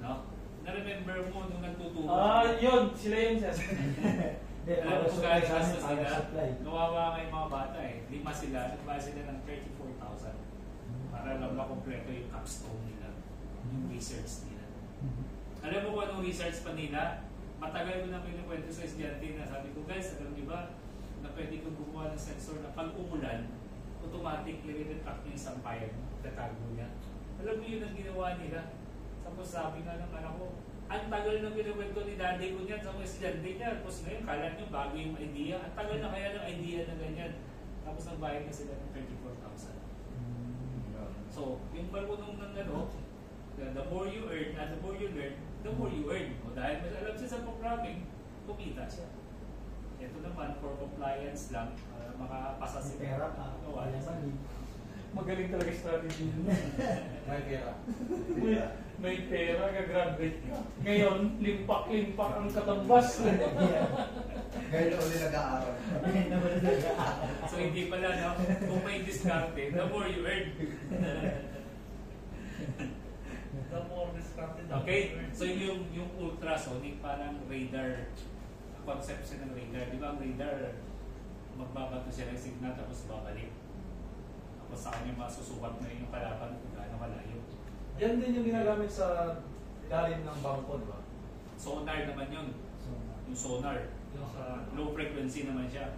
No? Na-remember mo nung nagtuturo? Yun. Sila yun, sir. Alam mo kung gano'n gastos nila? Nawawa nga yung mga bata eh. 5 sila, nagbayad sila ng 34,000 para lang makompleto yung capstone nila, yung research nila. Alam mo kung anong research pa nila? Matagal ko na pinakwento sa estudyante na sabi ko, guys, alam niyo ba na pwede kong gumawa ng sensor na pag umulan, automatic i-retract niya yung sampayan, tatago niya. Alam mo yun ang ginawa nila. Tapos sabi nga ng anak ko, ang tagal na pinakwento ni daddy ko niyan sa mga estudyante niya. Tapos ngayon, kala niyo bago yung idea. Ang tagal na kaya ng idea na ganyan. Tapos nagbayad na sila ng 34,000. So, yung marunong ng ano, the more you earn, the more you learn, the more you earn. O dahil mas alam siya sa programming, kumita siya. Ito naman, for compliance lang, makapasa sila. Pera ka. Magaling talaga strategy yun. May pera. May pera, gagraduate ka. Ngayon, limpak-limpak ang katambas. Ngayon na ulit nag-aaral. So hindi pala, no? Kung may discount the more you earn. The more discounted. Okay? So yung ultrasonic, parang radar, conception ng radar. Di ba ang radar, magbabato siya ng signal tapos babalik. Tapos sa kanya masusukat na yung kalaban kung gaano kalayo. Yan din yung ginagamit sa ilalim ng bangko, di ba? Sonar naman yun. Yung sonar. Yung sa Low frequency naman siya.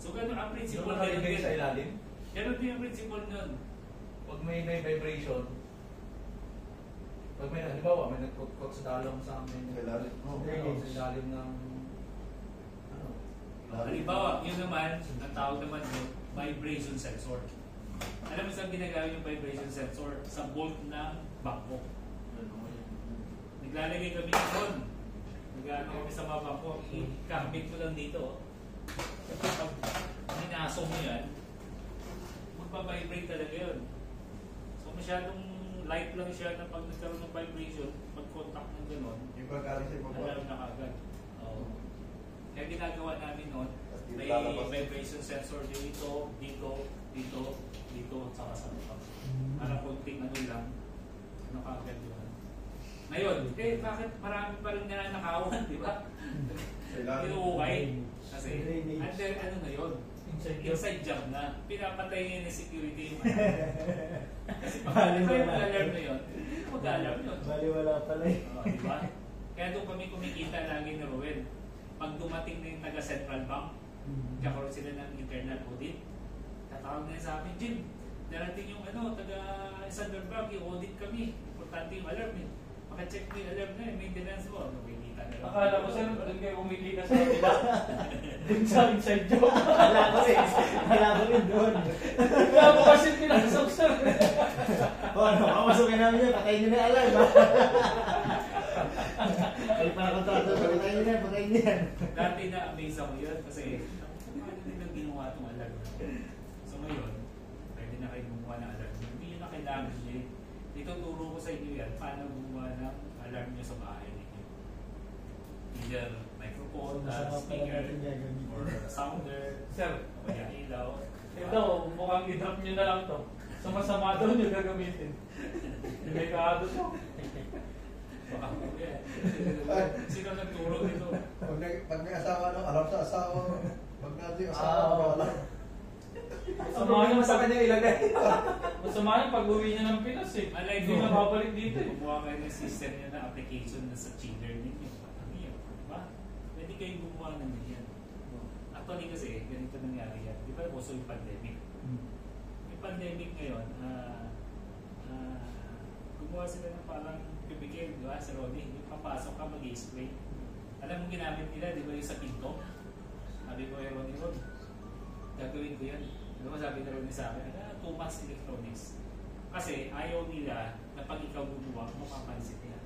So ganun ang yung principle nakalagay sa ilalim. Ganun din ang principle nun. Pag may vibration, pag may, halimbawa, may nagkot-kot sa dalong sa amin. Sa ilalim. Sa ilalim ng ano? Halimbawa, yun naman, ang tawag naman yun, vibration sensor. Alam mo saan ginagamit yung vibration sensor? Sa bolt ng bangko. Naglalagay kami doon. Naglalagay kami sa mga bangko. I-cambit mo lang dito. Pag ninasong mo yan, magpa-vibrate talaga yun. So masyadong light lang siya na pag nagkaroon ng vibration, pag-contact ng gano'n, Yung pagkaling sa ibaba. alam na kagad. Oo. Kaya ginagawa namin noon, may Lalabas. vibration sensor dito, dito, saka sa baba. Para konting ano lang, ano kagad yun. Ngayon, bakit marami pa rin nanakawan, di ba? Sa ilalim. Inuukay. Kasi, under ano na yun? Inside job na. Pinapatay niya yung security yung ano. Kasi pag mag-alarm na yun, mag-alarm yun. Baliwala pala eh. Di ba? Kaya doon kami kumikita lagi na Roel. Pag dumating na yung taga-Central Bank, kakaroon sila ng internal audit, tatawag na yun sa amin, Jim, darating yung taga-Central Bank, i-audit kami. Importante yung alarm eh. Maka-check mo yung alarm na eh, maintenance mo. Kumikita na lang. Akala ko sir, doon kayo kumikita sa kanila. Doon sa inside job. Wala ko rin doon. Kaya mo kasi pinasok sir. O ano, mamasukin namin yun, patayin nyo na yung alarm ha. Ay para kontrato, patayin nyo yan. Dati na-amaze ako yun kasi paano nilang ginawa itong alarm? So ngayon, pwede na kayo gumawa ng alarm. Hindi yun na kailangan nyo. Ituturo ko sa inyo yan, paano gumawa ng alarm nyo sa bahay ninyo. either microphone, Masama pala speaker, natin gagamitin. or sounder, Sir, o kaya ilaw. ito, mukhang i-drop nyo na lang to. Sama-sama daw nyo gagamitin. Delikado to. Baka po yan. Sino nagturo dito? Pag may asawa, no, alam sa asawa. Pag natin yung asawa, wala. Masama yung sa kanya ilagay. Masama yung pag-uwi niya ng Pinas eh. Alay Hindi na babalik dito eh. Gumawa kayo ng system niya na application na sa chiller ninyo. Ano yun? Diba? Pwede kayong gumawa ng ganyan. Actually kasi, ganito nangyari yan. Di ba uso yung pandemic? Yung pandemic ngayon, gumawa sila ng parang bibigay, di ba, sa Ronnie, yung papasok ka mag-spray. Alam mo ginamit nila, di ba yung sa pinto? Sabi ko kay Ronnie, gagawin ko yan. Di ba sabi na Ronnie sa akin, too much electronics. Kasi ayaw nila na pag ikaw gumawa, mapapansin nila.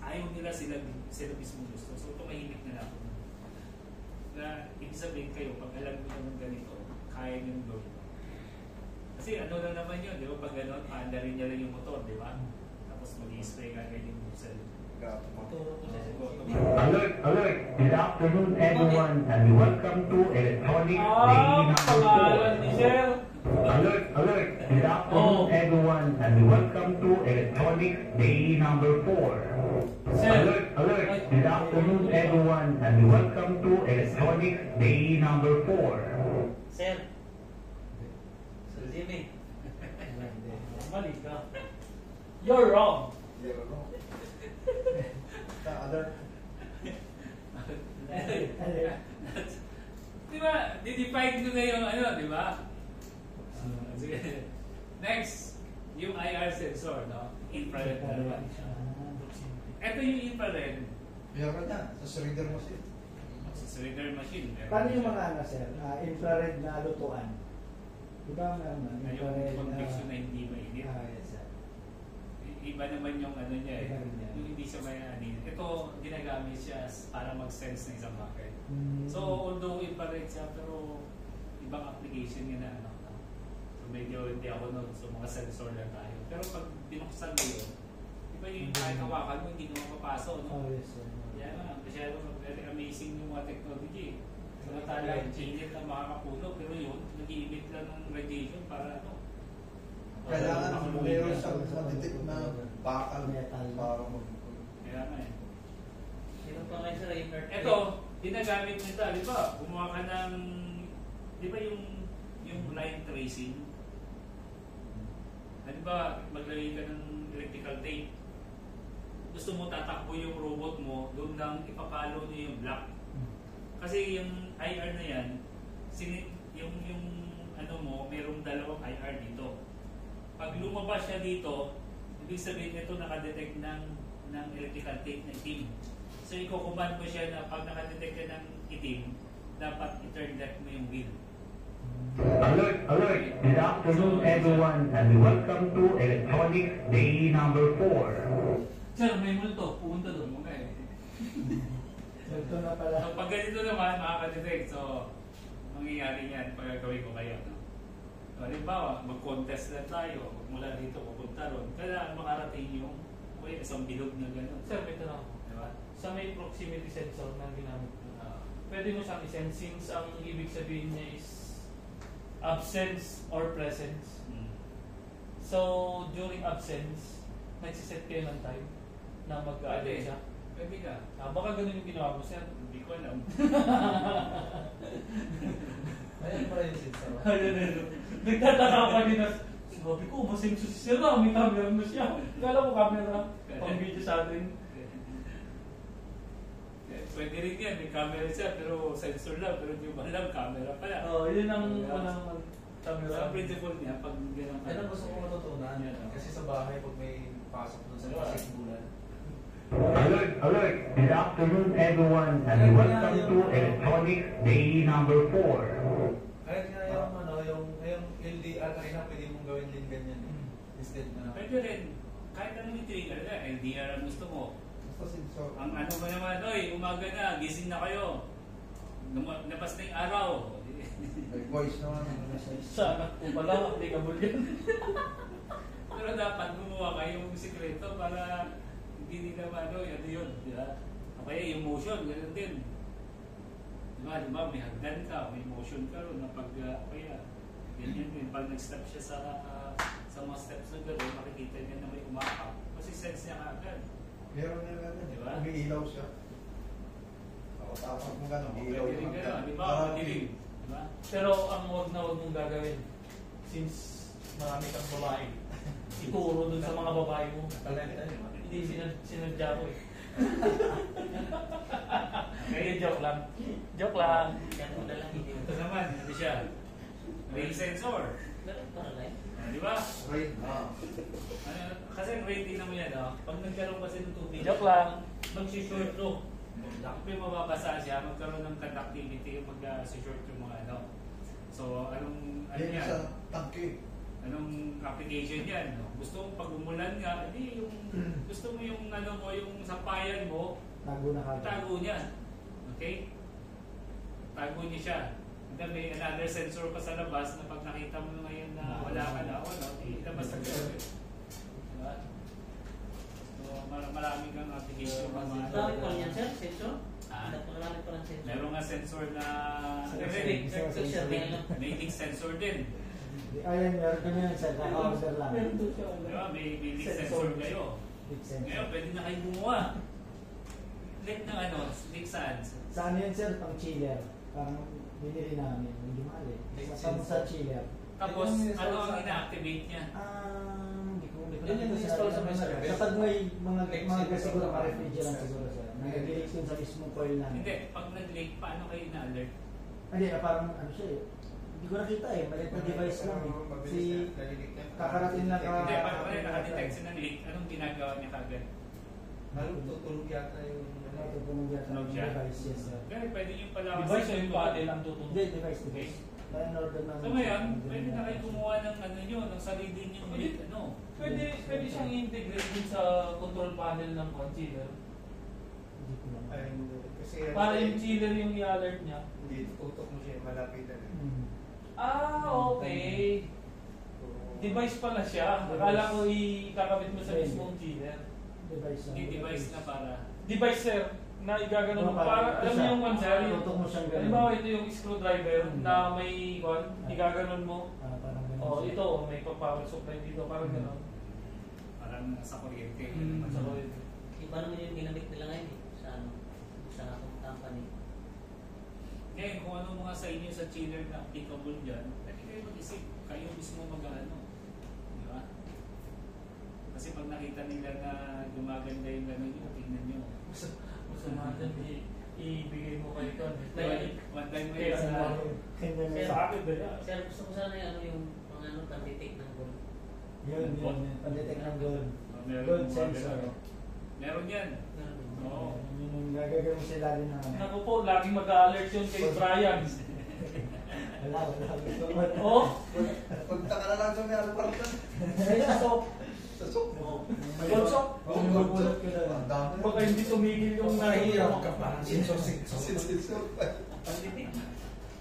Ayaw nila sila mismo gusto. So tumahimik na ako. Na ibig sabihin kayo, pag alam mo naman ganito, kaya nyo gawin. Kasi ano lang naman yun, di ba? Pag gano'n, paandarin niya lang yung motor, di ba? Tapos mag-i-spray ka kayo yung buksan. Alert, alert. Good afternoon, everyone, and welcome to Electronics Day Pangalan ni number 4. Sir. Alert, alert. Good afternoon, everyone, and welcome to Electronics Day number 4. Sir. Alert, alert. Good afternoon, everyone, and welcome to Electronics Day number 4. Sir. Sir Jimmy. Mali ka. You're wrong. You're wrong. Alert. Di ba? Didefine ko na yung ano, di ba? Sige. Next, yung IR sensor, no? Infrared na naman. Ito yung infrared Meron yan. Sa reader machine. sa reader machine. meron Paano yung siya. mga ano, sir? Infrared na lutuan? Di ba Yung infrared convection na hindi mainit. yes, sir. Iba naman yung ano niya eh. Iba rin yan. Yung hindi siya mainit. Ito, ginagamit siya para mag-sense ng isang bagay. So, although infrared siya, pero ibang application yun na ano. So, medyo hindi ako nun. So, mga sensor lang tayo. Pero pag binuksan mo yun, iba yung kahit hawakan mo, hindi mo mapapasok. No? Oh, yes, sir. Yan na, masyado very amazing yung mga technology. Samantala, init ang makakapuno, pero yun, nag-i-emit lang ng radiation para ano. Kailangan meron siyang matitik na bakal Metal. para mag... Kaya nga eh. Sino pa kayo sir? Ito, ginagamit nito, di ba? Gumawa ka ng, di ba yung line tracing? Di ba, maglagay ka ng electrical tape. Gusto mo tatakbo yung robot mo, doon lang ipapalo niya yung block. Kasi yung IR na yan, yung ano mo, merong dalawang IR dito. Pag lumabas siya dito, ibig sabihin nito nakadetect ng electrical tape na itim. So, i-command mo siya na pag nakadetect ka ng itim, dapat i-turn left mo yung wheel. Alert, alert. Good afternoon, everyone, and welcome to Electronics Day number 4. Sir, may multo. Pumunta doon. Okay. Ito na pala. So, pag ganito naman, makaka-detect. So, mangyayari yan pag gagawin ko kayo. No? So, halimbawa, mag-contest lang tayo. Mula dito, pupunta ron. Kailangan makarating yung isang bilog na gano'n. Sir, may tanong ako. Diba? Sa may proximity sensor na ginamit mo, pwede mo siyang i-sense since ang ibig sabihin niya is absence or presence. So, during absence, nagsiset kayo ng time na mag-ano Pwede. siya. Pwede ka. Baka ganun yung ginawa mo, sir. Hindi ko alam. Ayan pala yung sensor. Ayun. Nagtataka pa din na, sabi ko, masenso si sir na, may camera na siya. Kala mo camera, pang video sa atin. Pwede rin yan. May camera siya, pero sensor lang. Pero hindi mo alam, camera pala. Yun ang unang camera. Sa principle niya, pag gano'n Yan ang gusto ko matutunan. Kasi sa bahay, pag may pasok doon sa pasik bulan. Alert, alert. Good afternoon, everyone, and welcome to Electronics Day number 4. Kahit nga yung ano, yung LDR kanina, pwede mong gawin din ganyan. Instead na. Pwede rin. Kahit anong i-trigger ka, LDR ang gusto mo. Basta sensor. Ang ano mo naman, oy, umaga na, gising na kayo. Labas na yung araw. May voice naman. Sa anak ko pala, applicable yan. Pero dapat gumawa kayong sikreto para hindi nila ano yun, di ba? O kaya yung motion, ganun din. Diba, may hagdan ka, may motion ka ron na pag, kaya, ganyan din. Pag nag-step siya sa mga steps na gano'n, makikita niya na may umakap. Kasi sense niya kaagad. Meron na gano'n. Diba? Umiilaw siya. Ako tapos mo gano'n. Umiilaw Pwede rin yung gano'n, di ba? Madilim. Diba? Pero ang huwag mong gagawin, since marami kang babae, ituro dun sa mga babae mo. Hindi sinadya ko eh. Okay, joke lang. Joke lang. Yan mo na lang hindi. Ito naman, hindi siya. Rain sensor. Para lang. Di ba? rain. Kasi ang rating naman yan, pag nagkaroon kasi ng tubig, Joke lang. mag-short to. Siyempre mababasa siya, magkaroon ng conductivity, mag-short yung mga ano. So, anong Yan yan? sa tangke. Anong application yan? Gusto mo pag umulan nga, hindi yung gusto mo yung ano mo, yung sampayan mo, Tago na kagad. tago niya. Okay? Tago niya siya. And then may another sensor pa sa labas na pag nakita mo ngayon na wala ka na, ilabas na siya. Diba? So, maraming kang application. Dami pa yan, sir, sensor? Ah. Marami pa lang sensor. Meron nga sensor na Sensor na yun. may leak sensor din. Ayan, meron kami yan sa kaka-order lang. Meron doon siya. Diba? May leak sensor kayo. Big sense. Ngayon, pwede na kayo gumawa. Leak ng ano? Leak saan? Sa ano yan sir? Pang chiller. Parang binili namin. Medyo mahal eh. Sa chiller. Tapos, ano ang ina-activate niya? Hindi ko Yun yung install sa mesa. Kapag may mga siguro ma-refrigerant siguro sir. Nag-leak yun sa mismong coil namin. Hindi, pag nag-leak, paano kayo na-alert? Hindi, parang ano siya eh. Hindi ko nakita eh. Maliit na device lang eh. Si kakarating na ka... Hindi, paano kayo nakadetect siya ng leak? Anong ginagawa niya kagad? Tutulog yata yung Tutunog yata Tunog ng siya? device, yes sir. Kaya pwede yung pala Device o yung paddle ang tutunog? Hindi, device. Kaya in-order namin. So ngayon, pwede na kayo gumawa ng ano nyo, ng sarili nyo leak, ano? Pwede siyang i-integrate din sa control panel ng chiller. Hindi ko lang. kasi Para yung chiller yung i-alert niya. hindi tutok mo siya malapitan. Okay. Device pala siya. Akala ko ikakabit mo sa mismong chiller. Device Hindi device na para... Device sir, na igagano mo. Para, alam mo yung one sir, Tutok mo siyang ganun. halimbawa ito yung screwdriver na may one, igaganon mo. Parang ganun. O ito, may power supply dito, parang gano'n. Parang sa kuryente. Sa kuryente. Iba naman yung ginamit nila ngayon eh. Sa company. Ngayon, kung ano mga sa inyo sa chiller na applicable dyan, pwede kayo mag-isip. Kayo mismo mag-ano. Di ba? Kasi pag nakita nila na gumaganda yung gano'n nyo, tingnan nyo. Masama dyan, ibigay mo kayo ito. One time mo yun Sa akin ba yan? Sir, gusto ko sana yung mga pan-detect ng gold. Yun. Pandetect ng gold. Meron Gold mga sensor. ganun. Meron yan. Oo. Yun yung gagawin sila din ng... Naku po, laging mag-alert yun kay Brian. Wala. Oh, Punta ka na lang sa may alpartan. sa soap. Sa soup. Gold soap. Magugulat ko na. Ang dami. Baka hindi tumigil yung Mahirap ka pa. Sensor.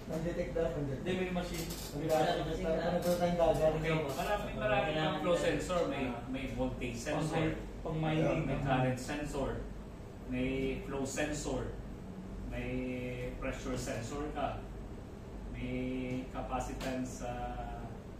Pandetect daw. Hindi, may machine. Panagpunta tayong dagat. Marami ng flow sensor. May voltage sensor. Pang mining. May current sensor. May flow sensor. May pressure sensor ka. May capacitance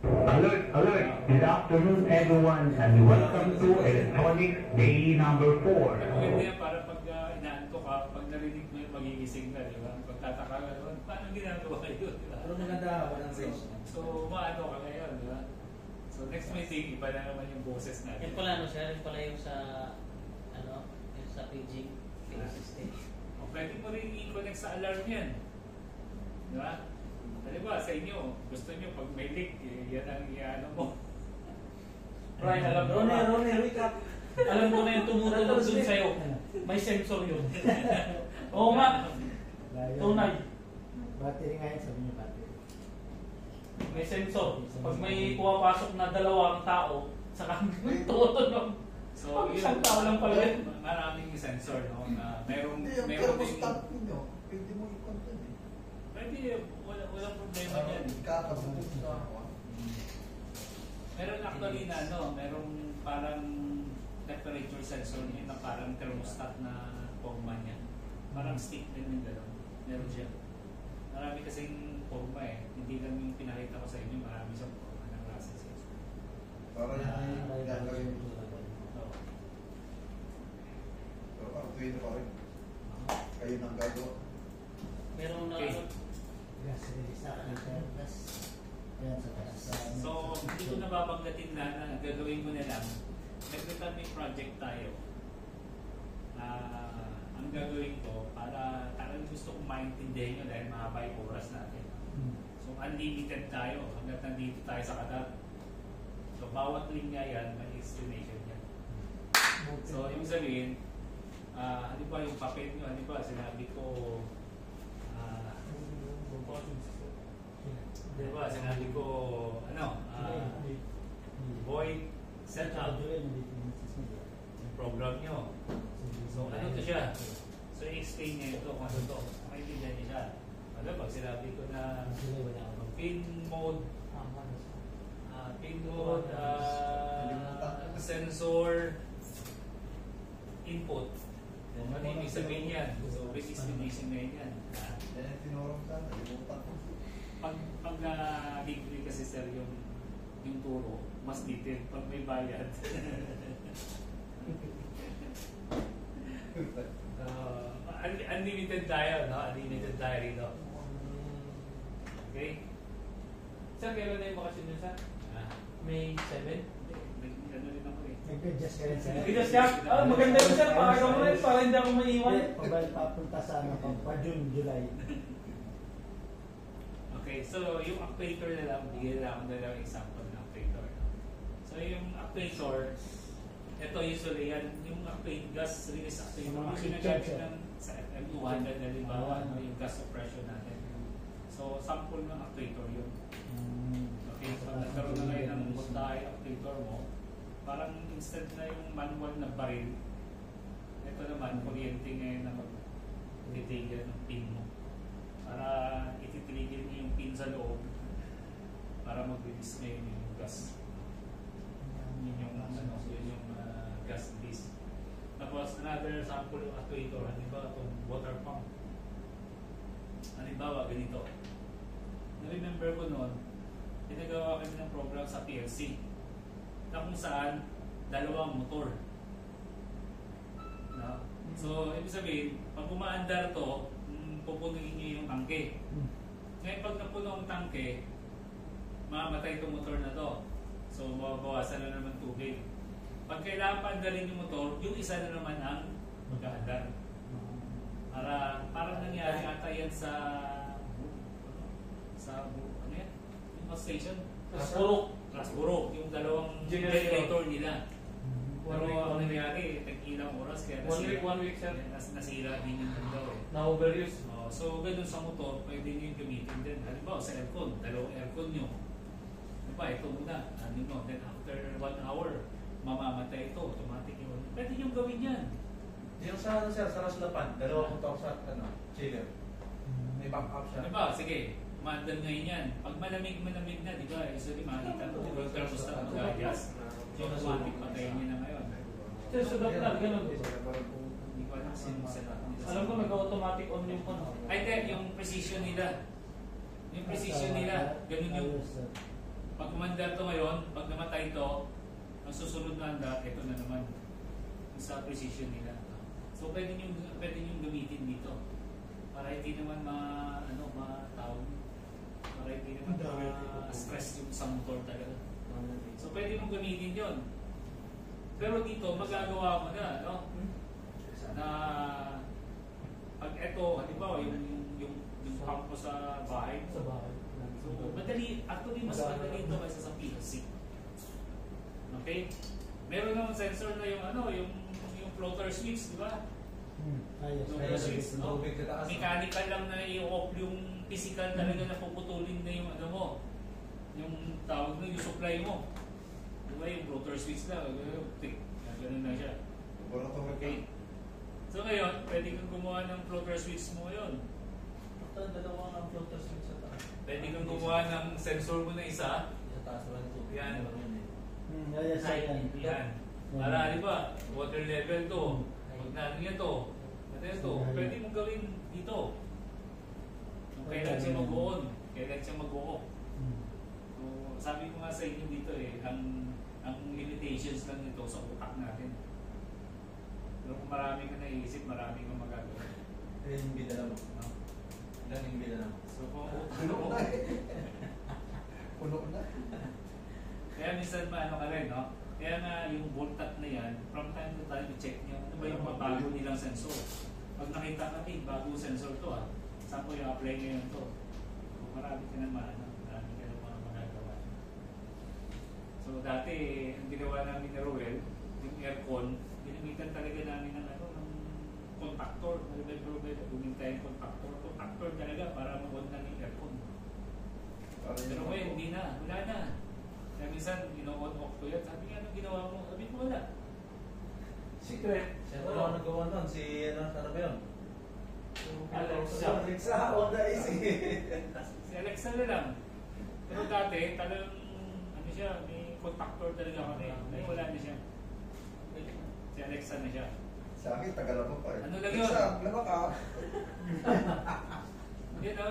Alert, alert. Good afternoon, everyone, and welcome to Electronics Day number 4. Maganda yan para pag inaanto ka, pag narinig mo yung magigising ka, di ba? Pagtataka ka naman, paano ginagawa yun, di ba? Pero maganda, walang range. So, maano ka ngayon, di ba? So, next meeting, iba na naman yung boses natin. Yan pala sir, yan pala yung sa yung sa paging system. O, pwede mo rin i-connect sa alarm yan. Di ba? Halimbawa, sa inyo, gusto nyo pag may leak, yan ang i-ano mo. Brian, alam ko na. Ronnie, wake up. Alam ko na yung tumutunog dun sa'yo. May sensor yun. Oo nga. Tunay. Battery nga yun, sabi niyo battery. May sensor. Pag may pumapasok na dalawang tao, saka tutunog. So, Pag isang tao lang pala yun. Maraming sensor, no? Na merong Hindi, yung meron ding... thermostat ninyo, pwede mo i-control eh. Pwede, walang problema yan. Kakabutot ka. Meron actually na merong parang temperature sensor niya na parang thermostat na forma niya. Parang stick din yung gano'n. Meron siya. Marami kasing forma eh. Hindi lang yung pinakita ko sa inyo, marami siyang forma ng classes. Para yung gagawin mo. Oo. Pero parang tuwin pa rin. Kayo nang gagawa. Meron na Okay. Gas release na gas. Ayan sa taas. So, hindi ko nababanggatin na gagawin ko na lang. Nag-family project tayo. Ang gagawin ko, para talagang gusto kong maintindihan nyo dahil mahaba yung oras natin. So, unlimited tayo hanggat nandito tayo sa Qatar. So, bawat linya yan, may explanation yan. So, yung sabihin, ano ba yung papel nyo, ano ba, sinabi ko, sinabi ko, void setup, yung program nyo. So, ano to siya? So, i-explain niya ito kung ano to. Maintindihan niya siya. Ano, pag sinabi ko na pin mode, sensor, input. Ano yung sabihin yan? So, with explanation na yan. Tinurong ka, nalimutan ko. Pag libre kasi sir yung turo, mas detailed pag may bayad. Unlimited tayo, no? Unlimited tayo rito. Okay? Sir, kailan na yung bakasyon nyo, sir? May 7? Ano rin ako eh. Nag-adjust ka rin sa... Nag-adjust ka? Maganda yun, sir. Pakagaw mo rin para hindi ako maiwan. Papunta sa June, July. Okay, so yung actuator na lang, bigyan lang ako na lang example ng actuator. So yung actuator, ito usually yan, yung gas release actuator, yung ginagamit ng sa FM200 na limbawa, yung gas suppression natin. So sample ng actuator yun. Okay, so nagkaroon na ngayon ng multi actuator mo, parang instead na yung manual na baril, ito naman, kuryente ngayon na mag-titigil ng pin mo. Para ititigil niyo yung pin sa loob para mag-release ngayon yung gas. Yun yung gas release. Tapos another sample yung actuator, halimbawa itong water pump. Halimbawa ganito. Na-remember ko noon, pinagawa kami ng program sa PLC na kung saan dalawang motor. No? So, ibig sabihin, pag umaandar to, pupunuin niyo yung tangke. Ngayon pag napuno ang tangke, mamamatay itong motor na to. So mababawasan na naman tubig. Pag kailangan paandarin yung motor, yung isa na naman ang mag-aandar. Parang nangyari ata yan sa ano yan? Yung station? Rasburok. Yung dalawang generator nila. Pero ang nangyari, tag-ilang oras kaya One week, sir. Nasira din yung daw eh. Na-overuse. So, ganun sa motor, pwede nyo yung gamitin din. Halimbawa, sa aircon, dalawang aircon nyo. Diba, ito muna. Then after 1 hour, mamamatay ito. Automatic yun. Pwede nyo gawin yan. Yung sa Raslapan, dalawang motor sa chiller. May backup siya. Diba, sige. Maandan ngayon yan. Pag malamig na, di ba, usually makikita mo, yung thermostat mag-adjust. Yung automatic patayin nyo na ngayon. Sir, sa doktor, ganun din. Hindi ko alam sinuset up nila. Alam ko nag-automatic on yung ano. Ay, yung precision nila. Yung precision nila, ganun yung pag umandar to ngayon, pag namatay to, ang susunod na andar, ito na naman. Sa precision nila. So, pwede nyo gamitin dito. Para hindi naman matawag. Para hindi naman stress yung sa motor talaga. So, pwede mong gamitin yun. Pero dito, magagawa mo na, no? Na pag ito, halimbawa, yung pump mo sa bahay. Sa bahay. So, madali, actually, mas madali ito kaysa sa PLC. Okay? Meron naman sensor na yung floater switch, di ba? Floater switch, no? Mechanical lang na i-off yung physical talaga na puputulin na yung yung tawag na yung supply mo. Di ba yung floater switch lang, ganun na siya. Okay. So ngayon, pwede kang gumawa ng floater switch mo ngayon. Dalawa ang floater switch sa taas. Pwede kang gumawa ng sensor mo na isa. Sa taas naman ito. Yan. Yan. Para, di ba, water level to. Pag natin yan to, ito, pwede mong gawin dito. Kung kailan siya mag-on, kailan siya mag-off. So, sabi ko nga sa inyo dito ang limitations lang nito sa utak natin. Pero kung marami ka naisip, marami kang magagawa. Yung bida naman. Ilan yung bida naman? So, Puno na eh. Puno na. kaya minsan maano ka rin, no? Kaya nga yung voltat na yan, from time to time, i-check nyo, ano ba yung mga bago nilang sensor. Pag nakita natin, bagong sensor to saan ko yung apply ngayon to? So, marami ka naman, marami ka naman mga magagawa. So, dati, ang ginawa namin ni Roel, yung aircon, ginamitan talaga namin ng contactor. Gumintay yung contactor. Contactor talaga para mag-on na yung aircon. Pero ngayon, hindi na. Wala na. Kaya minsan, ino-on off ko yan. Sabi nga, anong ginawa mo? Sabi ko, wala. Secret. Siya ba ang nagawa nun? Si ano ba yun? Alexa. Alexa, on the AC. Si Alexa na lang. Pero dati, talagang, ano siya, may contactor talaga kami. Ngayon, wala na siya. Si Alexa na siya. Sa akin, tagal pa eh. Ano lang yun? Lama ka. Yun o,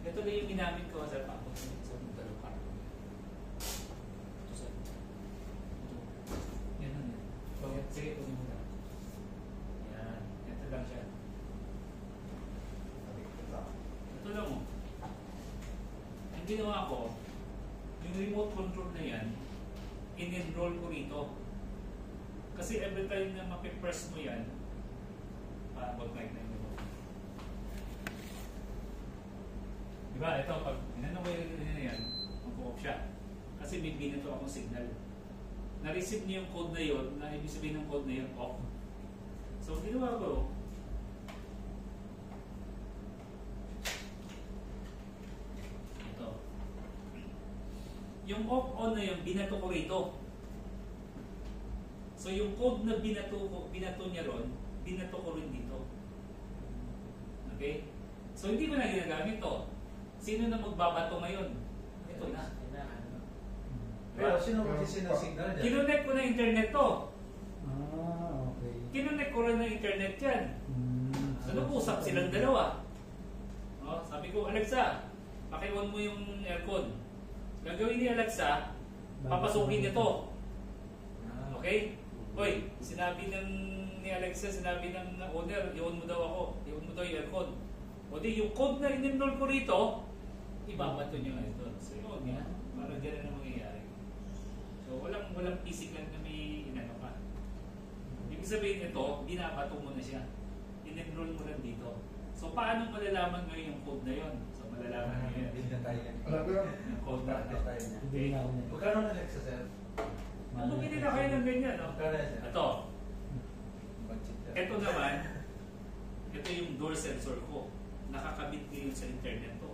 ito na yung ginamit ko sa pako. Sa dalawang pako. Ito sa yan na yan. So, sige, ito muna. Yan. Ito lang siya. Ito lang o. Ang ginawa ko, yung remote control na yan, in-enroll ko rito. Kasi every time na mapipress mo yan, mag-mic na yung remote. Diba? Ito, pag inanong ko yung yan, mag-off siya. Kasi may binato akong signal. Na-receive niyo yung code na yun, na ibig sabihin ng code na yun, off. So, ginawa ko, ito. Yung off-on na yun, binato ko rito. So, yung code na binato niya ron, binato ko rin dito. Okay? So, hindi ko na ginagamit to. Sino na magbabato ngayon? Ito na. Pero sino mag-isin ng signal dyan? Kinonect ko na internet to. Okay. Kinonect ko rin na internet yan. So, nag-usap silang dalawa. Sabi ko, Alexa, paki-on mo yung aircon. Gagawin ni Alexa, papasukin niya to. Okay? Hoy, sinabi ni Alexa, sinabi ng owner, i-on mo daw ako. I-on mo daw yung aircon. O di, yung code na in-enroll ko rito, ibabato nyo nga ito. So yun nga, parang gano'n na mangyayari. So walang physical na may inano ka. Ibig sabihin ito, binabato mo na siya. In-enroll mo lang dito. So paano malalaman mo yung code na yun? So malalaman mo yun. Hindi na tayo yan. Alam ko yun. Yung code na Practice tayo niya. Hindi na ako na. Magkano na Alexa, sir? Bumili na kayo ng ganyan, no? Magkano yan, sir? Ito. Budget yan. Ito naman, ito yung door sensor ko. Nakakabit din sa internet to.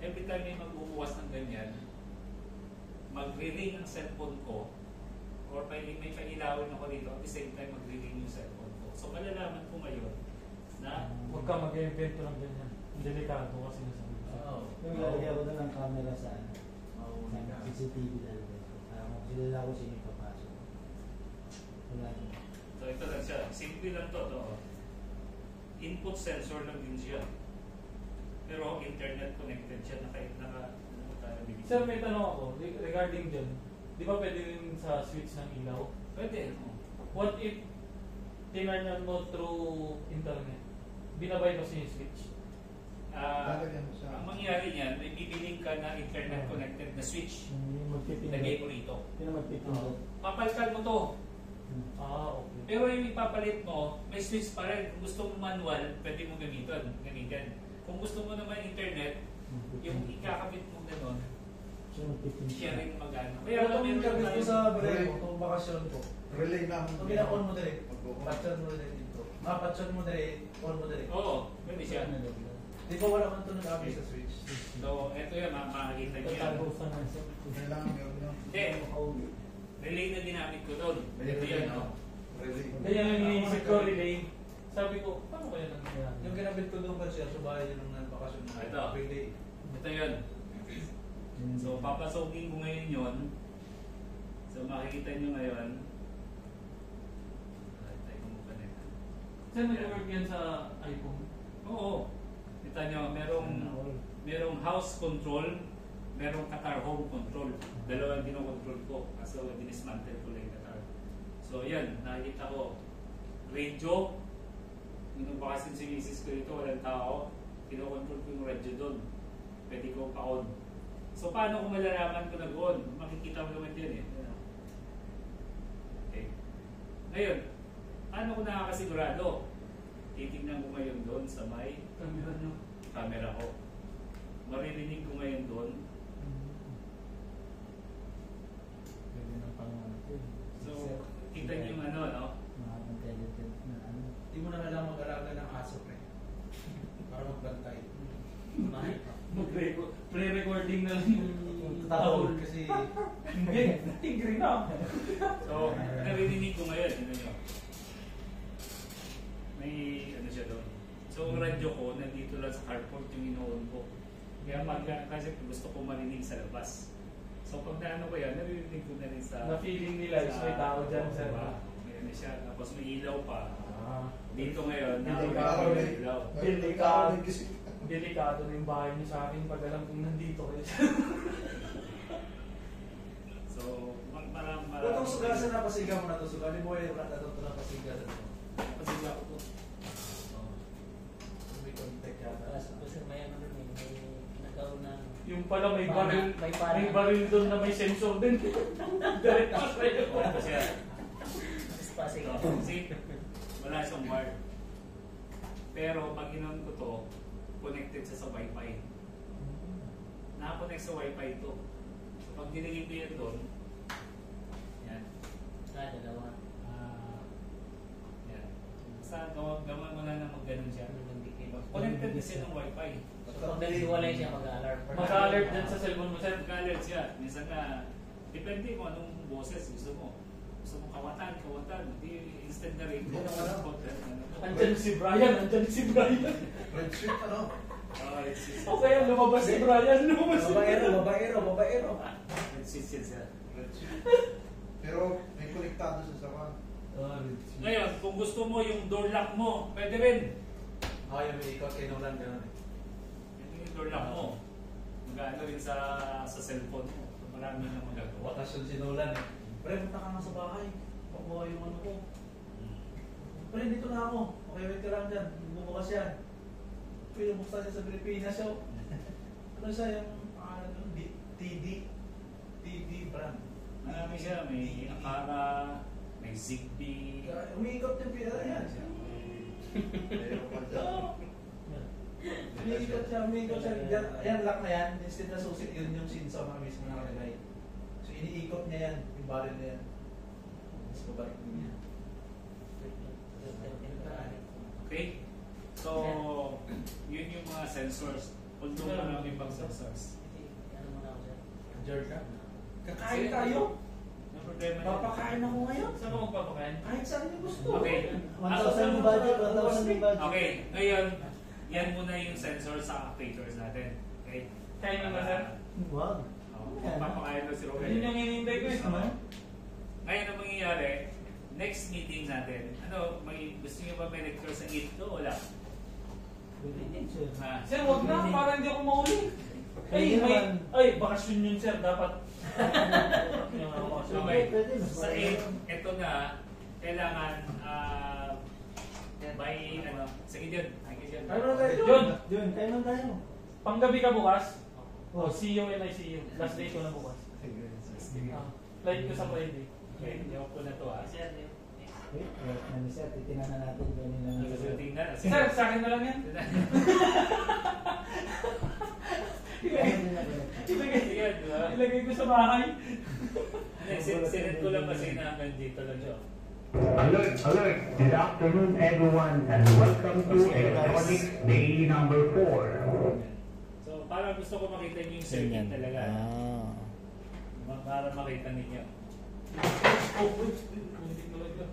Every time may magbubukas ng ganyan, magre-ring ang cellphone ko or may pailawin ako dito at the same time magre-ring yung cellphone ko. So malalaman ko ngayon na Huwag ka mag-evento ng ganyan. Delikado kasi nasabi ko. Oo. Yung lalagyan ko na ng camera sa Mauna sa ka. CCTV lalagyan ko. Kung kilala ko sino yung papasok. Wala na. so ito lang siya. Simple lang to. Input sensor lang din siya. Pero internet connected siya. Sir, may tanong ako regarding dyan. Di ba pwede rin sa switch ng ilaw? Pwede. What if tinarnan mo through internet? Binabypass niyo yung switch? Lalagyan mo siya. Ang mangyari niyan, may bibiling ka na internet connected na switch. Yung magpipindot. Ilagay mo rito. Yung magpipindot. Papalitan mo to. Okay. Pero yung ipapalit mo, may switch pa rin. Kung gusto mo manual, pwede mo gamitin. Kung gusto mo naman internet, yung ikakabit mo gano'n, So magpipindot. siya rin mag-ano. Kaya Kaya itong kabit ko sa break mo, Break. itong bakasyon ko. Relay namin. Itong ginakon mo direct. Mag-on. Patson mo direct dito. Patson mo direct, on mo direct. Oo, pwede siya. Di ba wala kang tunog abi sa switch? So, eto yan, makakita niyo yan. Tatago sa nasa. Kailangan meron yun. Hindi, relay na ginamit ko doon. Ito yan, no? Relay. Kaya yung iniisip ko, relay. Sabi ko, paano kaya nangyayari? Yung ginabit ko doon kasi sa bahay yun ng bakasyon mo. Ito. Pwede. Ito yun. So, papasukin ko ngayon yun. So, makikita nyo ngayon. Tayo ko muna. Saan nag-work yan sa iPhone? Oo. Kita nyo, merong house control, merong Qatar home control. Dalawa ang dinokontrol ko. Kaso dinismantle ko lang yung Qatar. So yan, nakikita ko. Radio. Nung bakasin si misis ko dito, walang tao. Kinokontrol ko yung radio doon. Pwede ko pa-on. So paano kung malalaman ko nag-on? Makikita mo naman yan eh. Okay. Ngayon, paano ko nakakasigurado? Titignan ko ngayon doon sa may camera ko. Maririnig ko ngayon doon. So, kita niyo yung ano, no? Hindi mo na kailangan mag-alaga ng aso, pre. Para magbantay. Pre-recording na lang yung Tatawag kasi... Hindi, tigri na. So, naririnig ko ngayon, ano nyo? May ano siya doon. So, ang radyo ko, nandito lang sa carport yung inoon ko. Kaya kasi gusto ko marinig sa labas. So, pag naano ko yan, naririnig ko na rin sa... Na-feeling nila is may tao dyan, sir. May ano siya, tapos may ilaw pa. Dito Delikado ngayon, nakakita na may ilaw. Delikado na yung bahay niyo sa akin pag alam kong nandito kayo. So, parang... Kung sugasan na pasiga mo na ito, sugali mo yung rat na ito na pasigasan mo. Pasiga ko po. May contact yata. Kasi may ano rin, may nagkaroon ng... Yung pala may baril, May baril doon na may sensor din. Diretso sa'yo. Ito siya. Pasig. See, wala siyang wire. Pero pag inon ko to, connected siya sa Wi-Fi. Nakakonect sa Wi-Fi ito. So pag dinigin ko yan doon, yan. Dalawa. Yan. Basta gawa mo na mag-ganon siya. Connected na siya ng Wi-Fi. Pag naghiwalay siya, mag-alert. Mag-alert dyan sa cellphone mo, sir. Mag-alert siya. Minsan nga, depende kung anong boses gusto mo. Gusto mo kawatan, hindi instant na rin. Andyan si Brian. Red Street, ano? O kaya lumabas si Brian. Babaero. Consistent siya. Red Street. Pero may konektado sa sawan. Ngayon, kung gusto mo yung door lock mo, pwede rin. Yung may ikot kay Nolan gano'n eh. Yung door lock mo, mag-ano rin sa cellphone mo. Marami nang magagawa. Bakasyon si Nolan eh. Pre, punta ka nga sa bahay. Pakuha yung ano ko. Pre, dito na ako. Okay, wait ka lang dyan. Bumukas yan. Pre, buksan siya sa Pilipinas siya. Ano siya yung TD brand. Marami siya, may Akara, may Zigbee. Umiikot yung pila yan. Meron pa dyan. Umiikot siya. Yan, lock na yan. Instead na susit, yun yung sensor na mismo nakalagay. So, iniikot niya yan. Yung barrel na yan. Tapos babalik niya. Okay? So, yun yung mga sensors. Although marami pang sensors. Ano muna ako sir? Jerk ka? Kakain tayo? No problema yun. Papakain ako ngayon? Saan ka magpapakain? Kahit saan niyo gusto. Okay. 1,000 yung budget, 1,000 yung budget. Okay, ngayon, yan muna yung sensor sa actuators natin. Okay? Kain mo ba, sir? Wag. Papakain na si Roger. Yun yung hinihintay ko eh. Ngayon ang mangyayari, next meeting natin, gusto niyo ba may lecture sa GIT to? Wala. Ha? Sir, wag na. Para hindi ako mauli. Bakasyon yun, sir. Dapat. Okay. Sa ito na, kailangan by sige dyan. Yun, kayo man tayo. Panggabi ka bukas? See you and I see you. Last day ko na bukas. Flight ko sa Friday. Okay, joke ko na to ha. Sir, Wait, ano siya, titingnan na natin kung ano lang. Tingnan. Sir, sa akin na lang yan. Ilagay ko sa bahay. Sinet ko lang kasi na hanggang dito lang siya. Alert, alert. Good afternoon, everyone, and welcome to Electronics Day number 4. So, parang gusto ko makita niyo yung circuit talaga. Para makita ninyo. Oh, wait. Hindi ko lang.